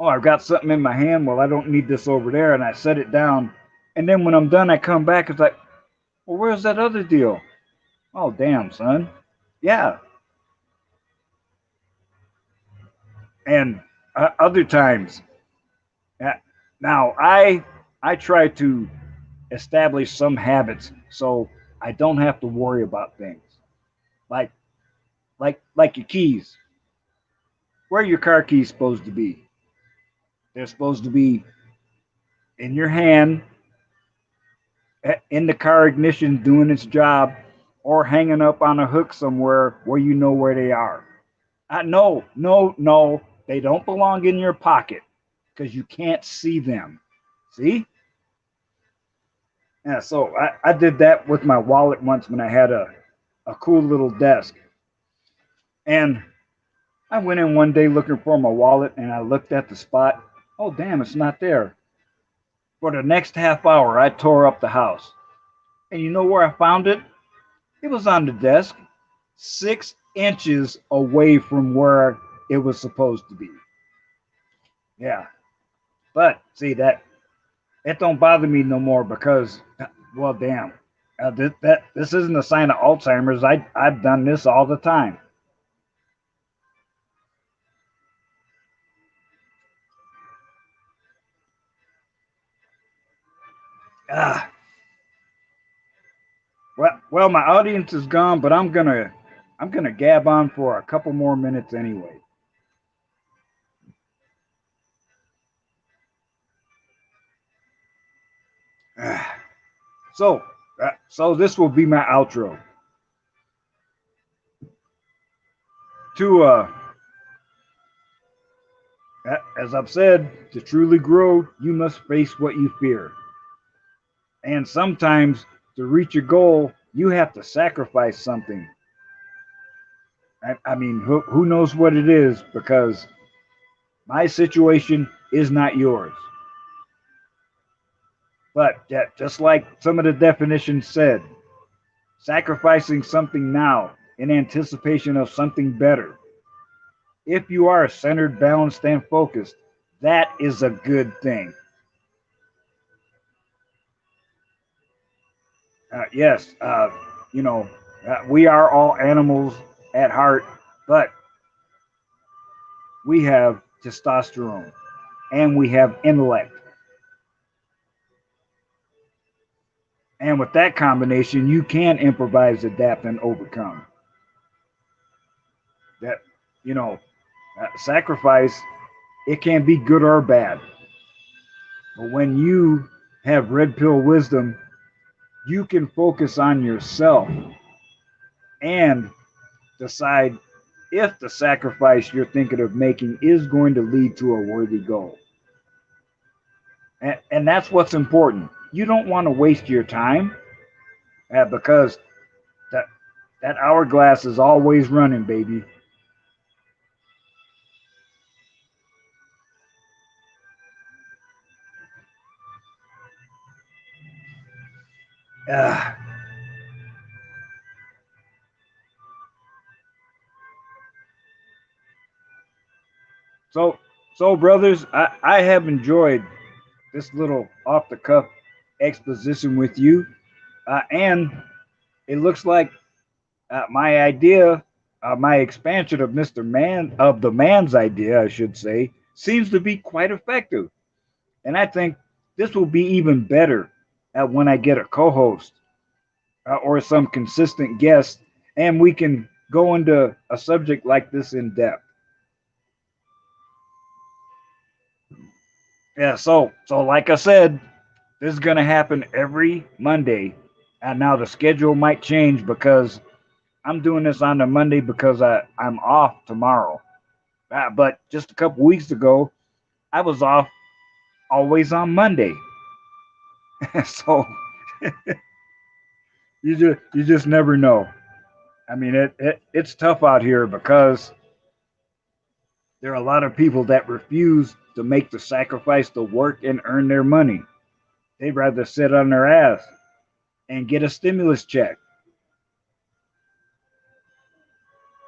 S1: Oh, I've got something in my hand. Well, I don't need this over there. And I set it down. And then when I'm done, I come back. It's like, well, where's that other deal? Oh, damn, son. Yeah. And other times, now I try to establish some habits so I don't have to worry about things. Like like your keys. Where are your car keys supposed to be? They're supposed to be in your hand, in the car ignition doing its job, or hanging up on a hook somewhere where you know where they are. No, no, no. They don't belong in your pocket because you can't see them. See? Yeah, so I did that with my wallet once when I had a cool little desk. And I went in one day looking for my wallet and I looked at the spot. Oh, damn, it's not there. For the next half hour, I tore up the house. And you know where I found it? It was on the desk, 6 inches away from where it was supposed to be. Yeah. But see, that it don't bother me no more because, well, damn, this isn't a sign of Alzheimer's. I've done this all the time. Ah, well, my audience is gone, but I'm gonna gab on for a couple more minutes anyway. Ah, so this will be my outro. To as I've said, to truly grow, you must face what you fear. And sometimes to reach a goal, you have to sacrifice something. I mean, who knows what it is because my situation is not yours. But just like some of the definitions said, sacrificing something now in anticipation of something better. If you are centered, balanced, and focused, that is a good thing. Yes, you know, we are all animals at heart, but we have testosterone and we have intellect. And with that combination, you can improvise, adapt, and overcome. That, you know, sacrifice, it can be good or bad. But when you have red pill wisdom, you can focus on yourself and decide if the sacrifice you're thinking of making is going to lead to a worthy goal. And that's what's important. You don't want to waste your time because that hourglass is always running, baby. Uh, so, so brothers, I have enjoyed this little off the cuff exposition with you, and it looks like my idea, my expansion of Mr. Man, of the man's idea, I should say, seems to be quite effective. And I think this will be even better when I get a co host or some consistent guest, and we can go into a subject like this in depth. Yeah, so like I said, this is going to happen every Monday. And now the schedule might change because I'm doing this on the Monday because I'm off tomorrow. But just a couple weeks ago, I was off always on Monday. So you just never know. I mean, it's tough out here because there are a lot of people that refuse to make the sacrifice to work and earn their money. They'd rather sit on their ass and get a stimulus check.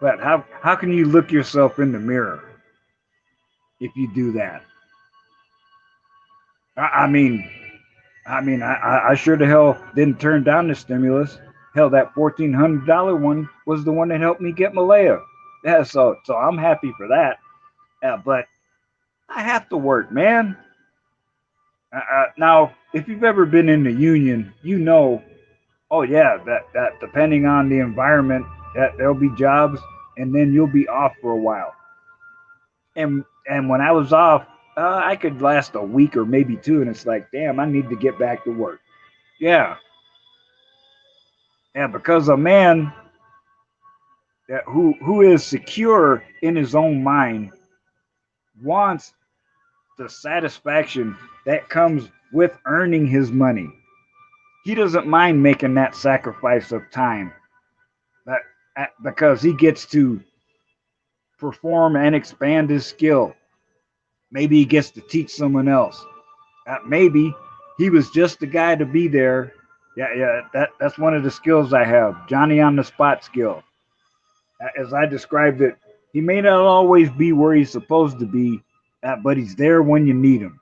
S1: But how can you look yourself in the mirror if you do that? I, I mean, I sure the hell didn't turn down the stimulus. Hell, that $1,400 one was the one that helped me get Malaya. Yeah, so I'm happy for that. But I have to work, man. Now, if you've ever been in the union, you know, oh yeah, that depending on the environment, that there'll be jobs, and then you'll be off for a while. And when I was off, I could last a week or maybe two, and it's like, damn, I need to get back to work. Yeah, yeah, because a man who is secure in his own mind wants the satisfaction that comes with earning his money. He doesn't mind making that sacrifice of time, but because he gets to perform and expand his skill. Maybe he gets to teach someone else. Maybe he was just the guy to be there. Yeah. That's one of the skills I have, Johnny on the spot skill. As I described it, he may not always be where he's supposed to be, but he's there when you need him.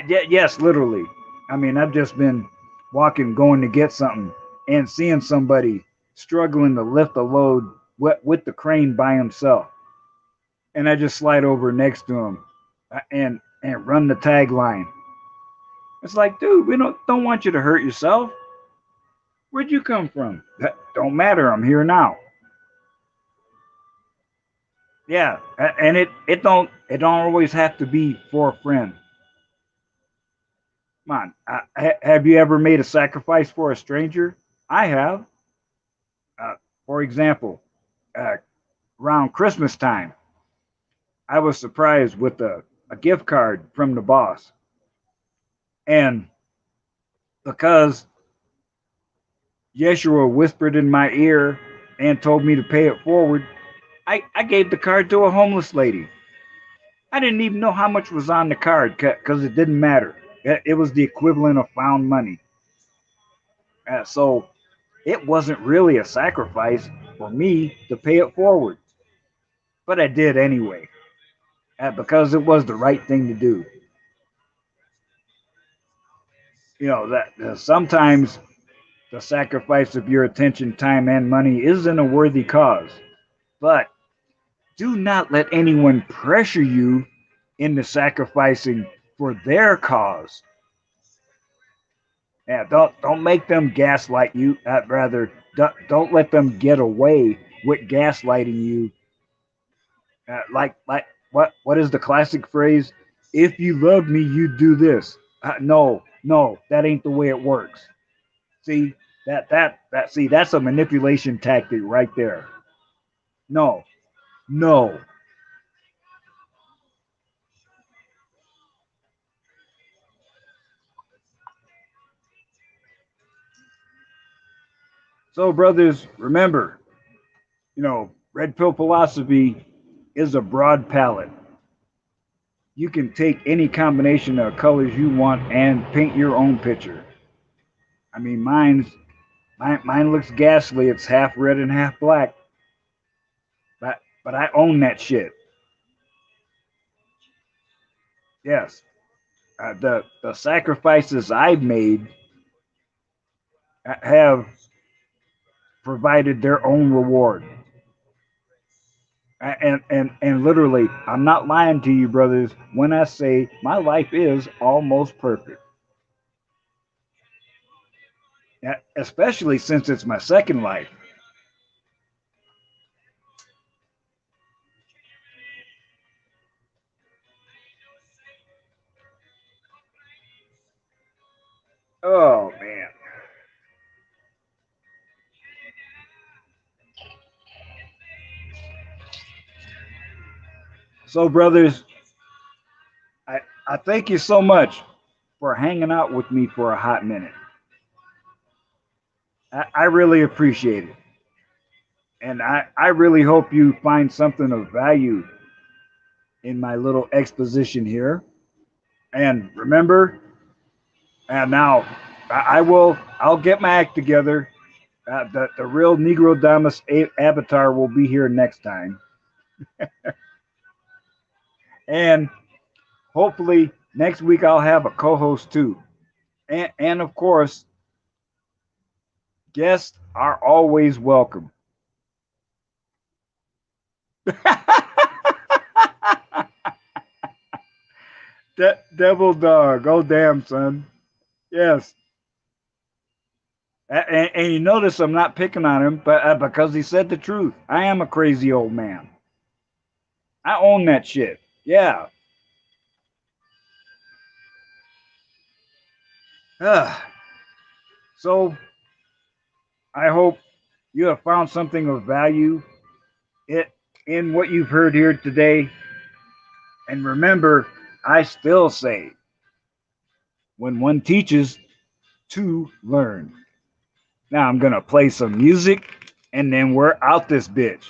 S1: Yes, literally. I mean, I've just been walking, going to get something, and seeing somebody struggling to lift a load with the crane by himself, and I just slide over next to him and run the tagline. It's like, dude, we don't want you to hurt yourself. Where'd you come from? That don't matter. I'm here now. Yeah, and it don't always have to be for a friend. Come on, have you ever made a sacrifice for a stranger? I have. Uh, for example, uh, around Christmas time, I was surprised with a gift card from the boss, and because Yeshua whispered in my ear and told me to pay it forward, I gave the card to a homeless lady. I didn't even know how much was on the card because it didn't matter. It was the equivalent of found money. So it wasn't really a sacrifice for me to pay it forward, but I did anyway because it was the right thing to do. You know that sometimes the sacrifice of your attention, time, and money isn't a worthy cause, but do not let anyone pressure you into sacrificing for their cause. Yeah, don't make them gaslight you. Rather, don't let them get away with gaslighting you. Like what is the classic phrase? If you love me, you do this. No, that ain't the way it works. See see that's a manipulation tactic right there. No, no. So brothers, remember, red pill philosophy is a broad palette. You can take any combination of colors you want and paint your own picture. I mean, mine looks ghastly. It's half red and half black, but I own that shit. Yes, the sacrifices I've made have provided their own reward. And literally, I'm not lying to you, brothers, when I say my life is almost perfect. Especially since it's my second life. Oh man. So, brothers, I, I thank you so much for hanging out with me for a hot minute. I really appreciate it. And I really hope you find something of value in my little exposition here. And remember, and now I'll get my act together. The real NEGRODAMUS avatar will be here next time. And hopefully next week I'll have a co-host too. And of course, guests are always welcome. Devil dog. Oh damn, son. Yes. And you notice I'm not picking on him, but because he said the truth. I am a crazy old man. I own that shit. Yeah. So I hope you have found something of value it in what you've heard here today. And remember, I still say, when one teaches, two learn. Now I'm gonna play some music, and then we're out this bitch.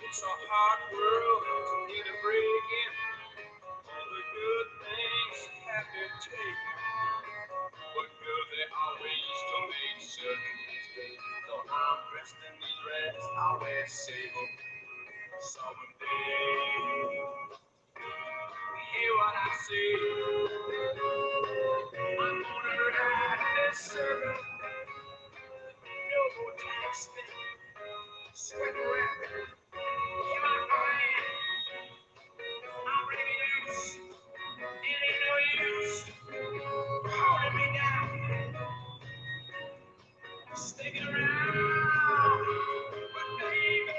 S3: It's a hard world to get a break in. All the good things have been taken. But girl, there are ways to make certain these days. Though I'm dressed in these rags, I'll wear sable someday. Hear what I say. I'm gonna ride this circle. No more taxi. Sweat wet. In my mind. I'm ready loose. It ain't no use holding me down. Sticking around. But baby,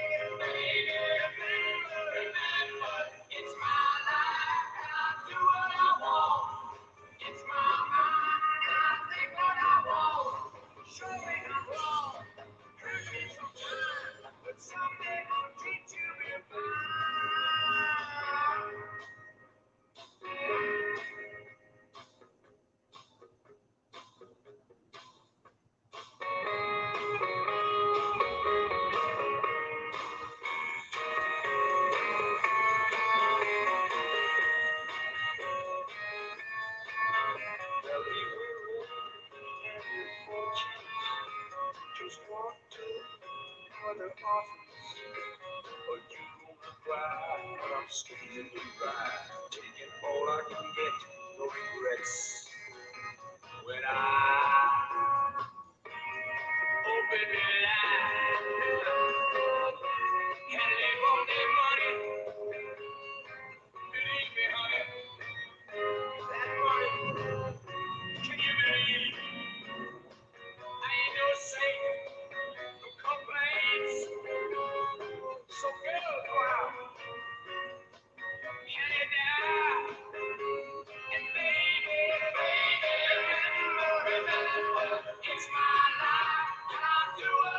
S3: remember, it's my life and I do what I want. It's my mind and I think what I want. Show me I'm wrong. Hurt me sometimes, but someday I'll treat you real fine. Well, he will and his fortune. Just walk to another office. But you gonna cry when I'm squeezing you dry. Taking all I can get, no regrets. When I open the line, can't live on that money. Believe me, honey, that money. Can you believe? I ain't no saint, no complaints. So girl, go out, can you die? And baby, remember, it's my life, and I'll do it.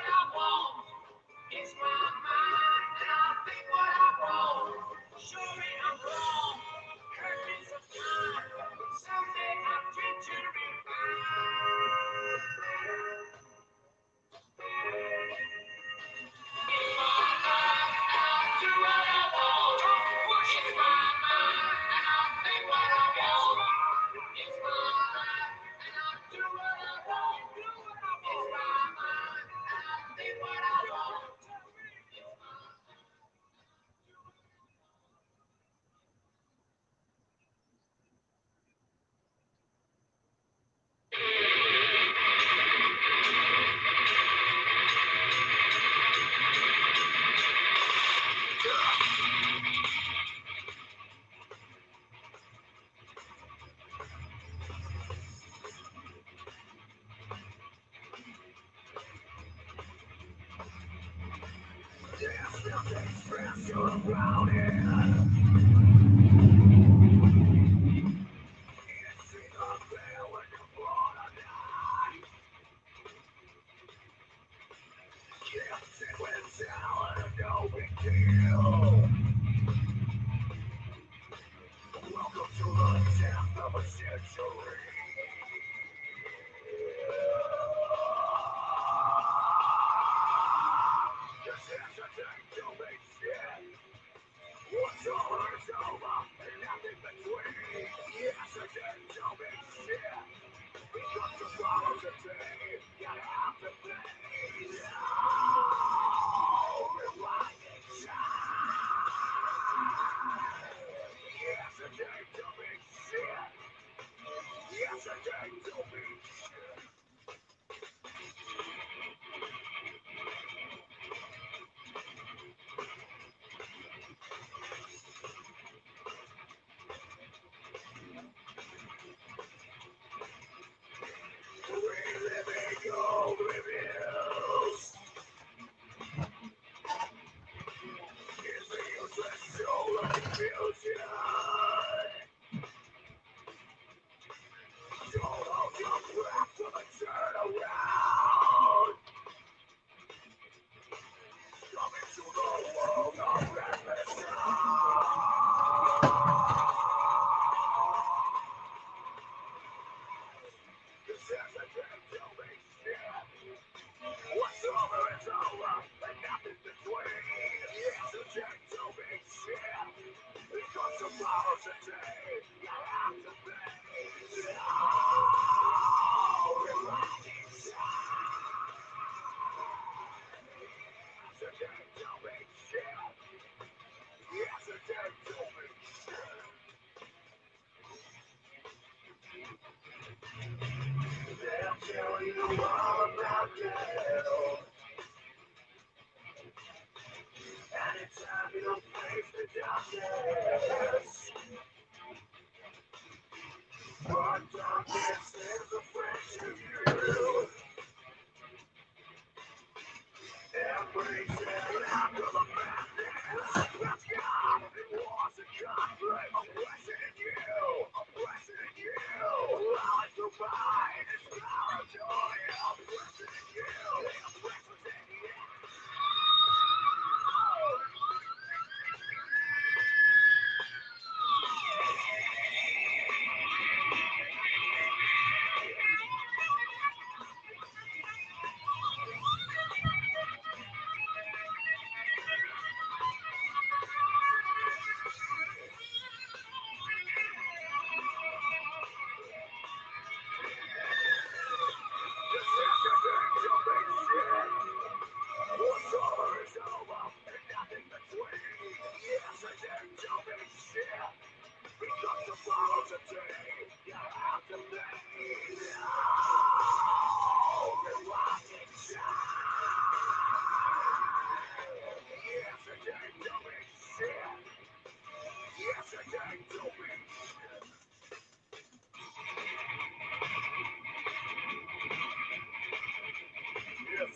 S3: Yes,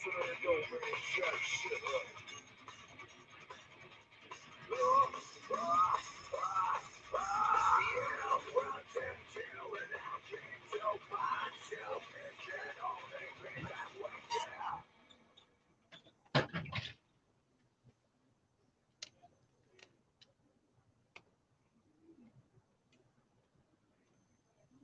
S3: sir, don't bring that shit up.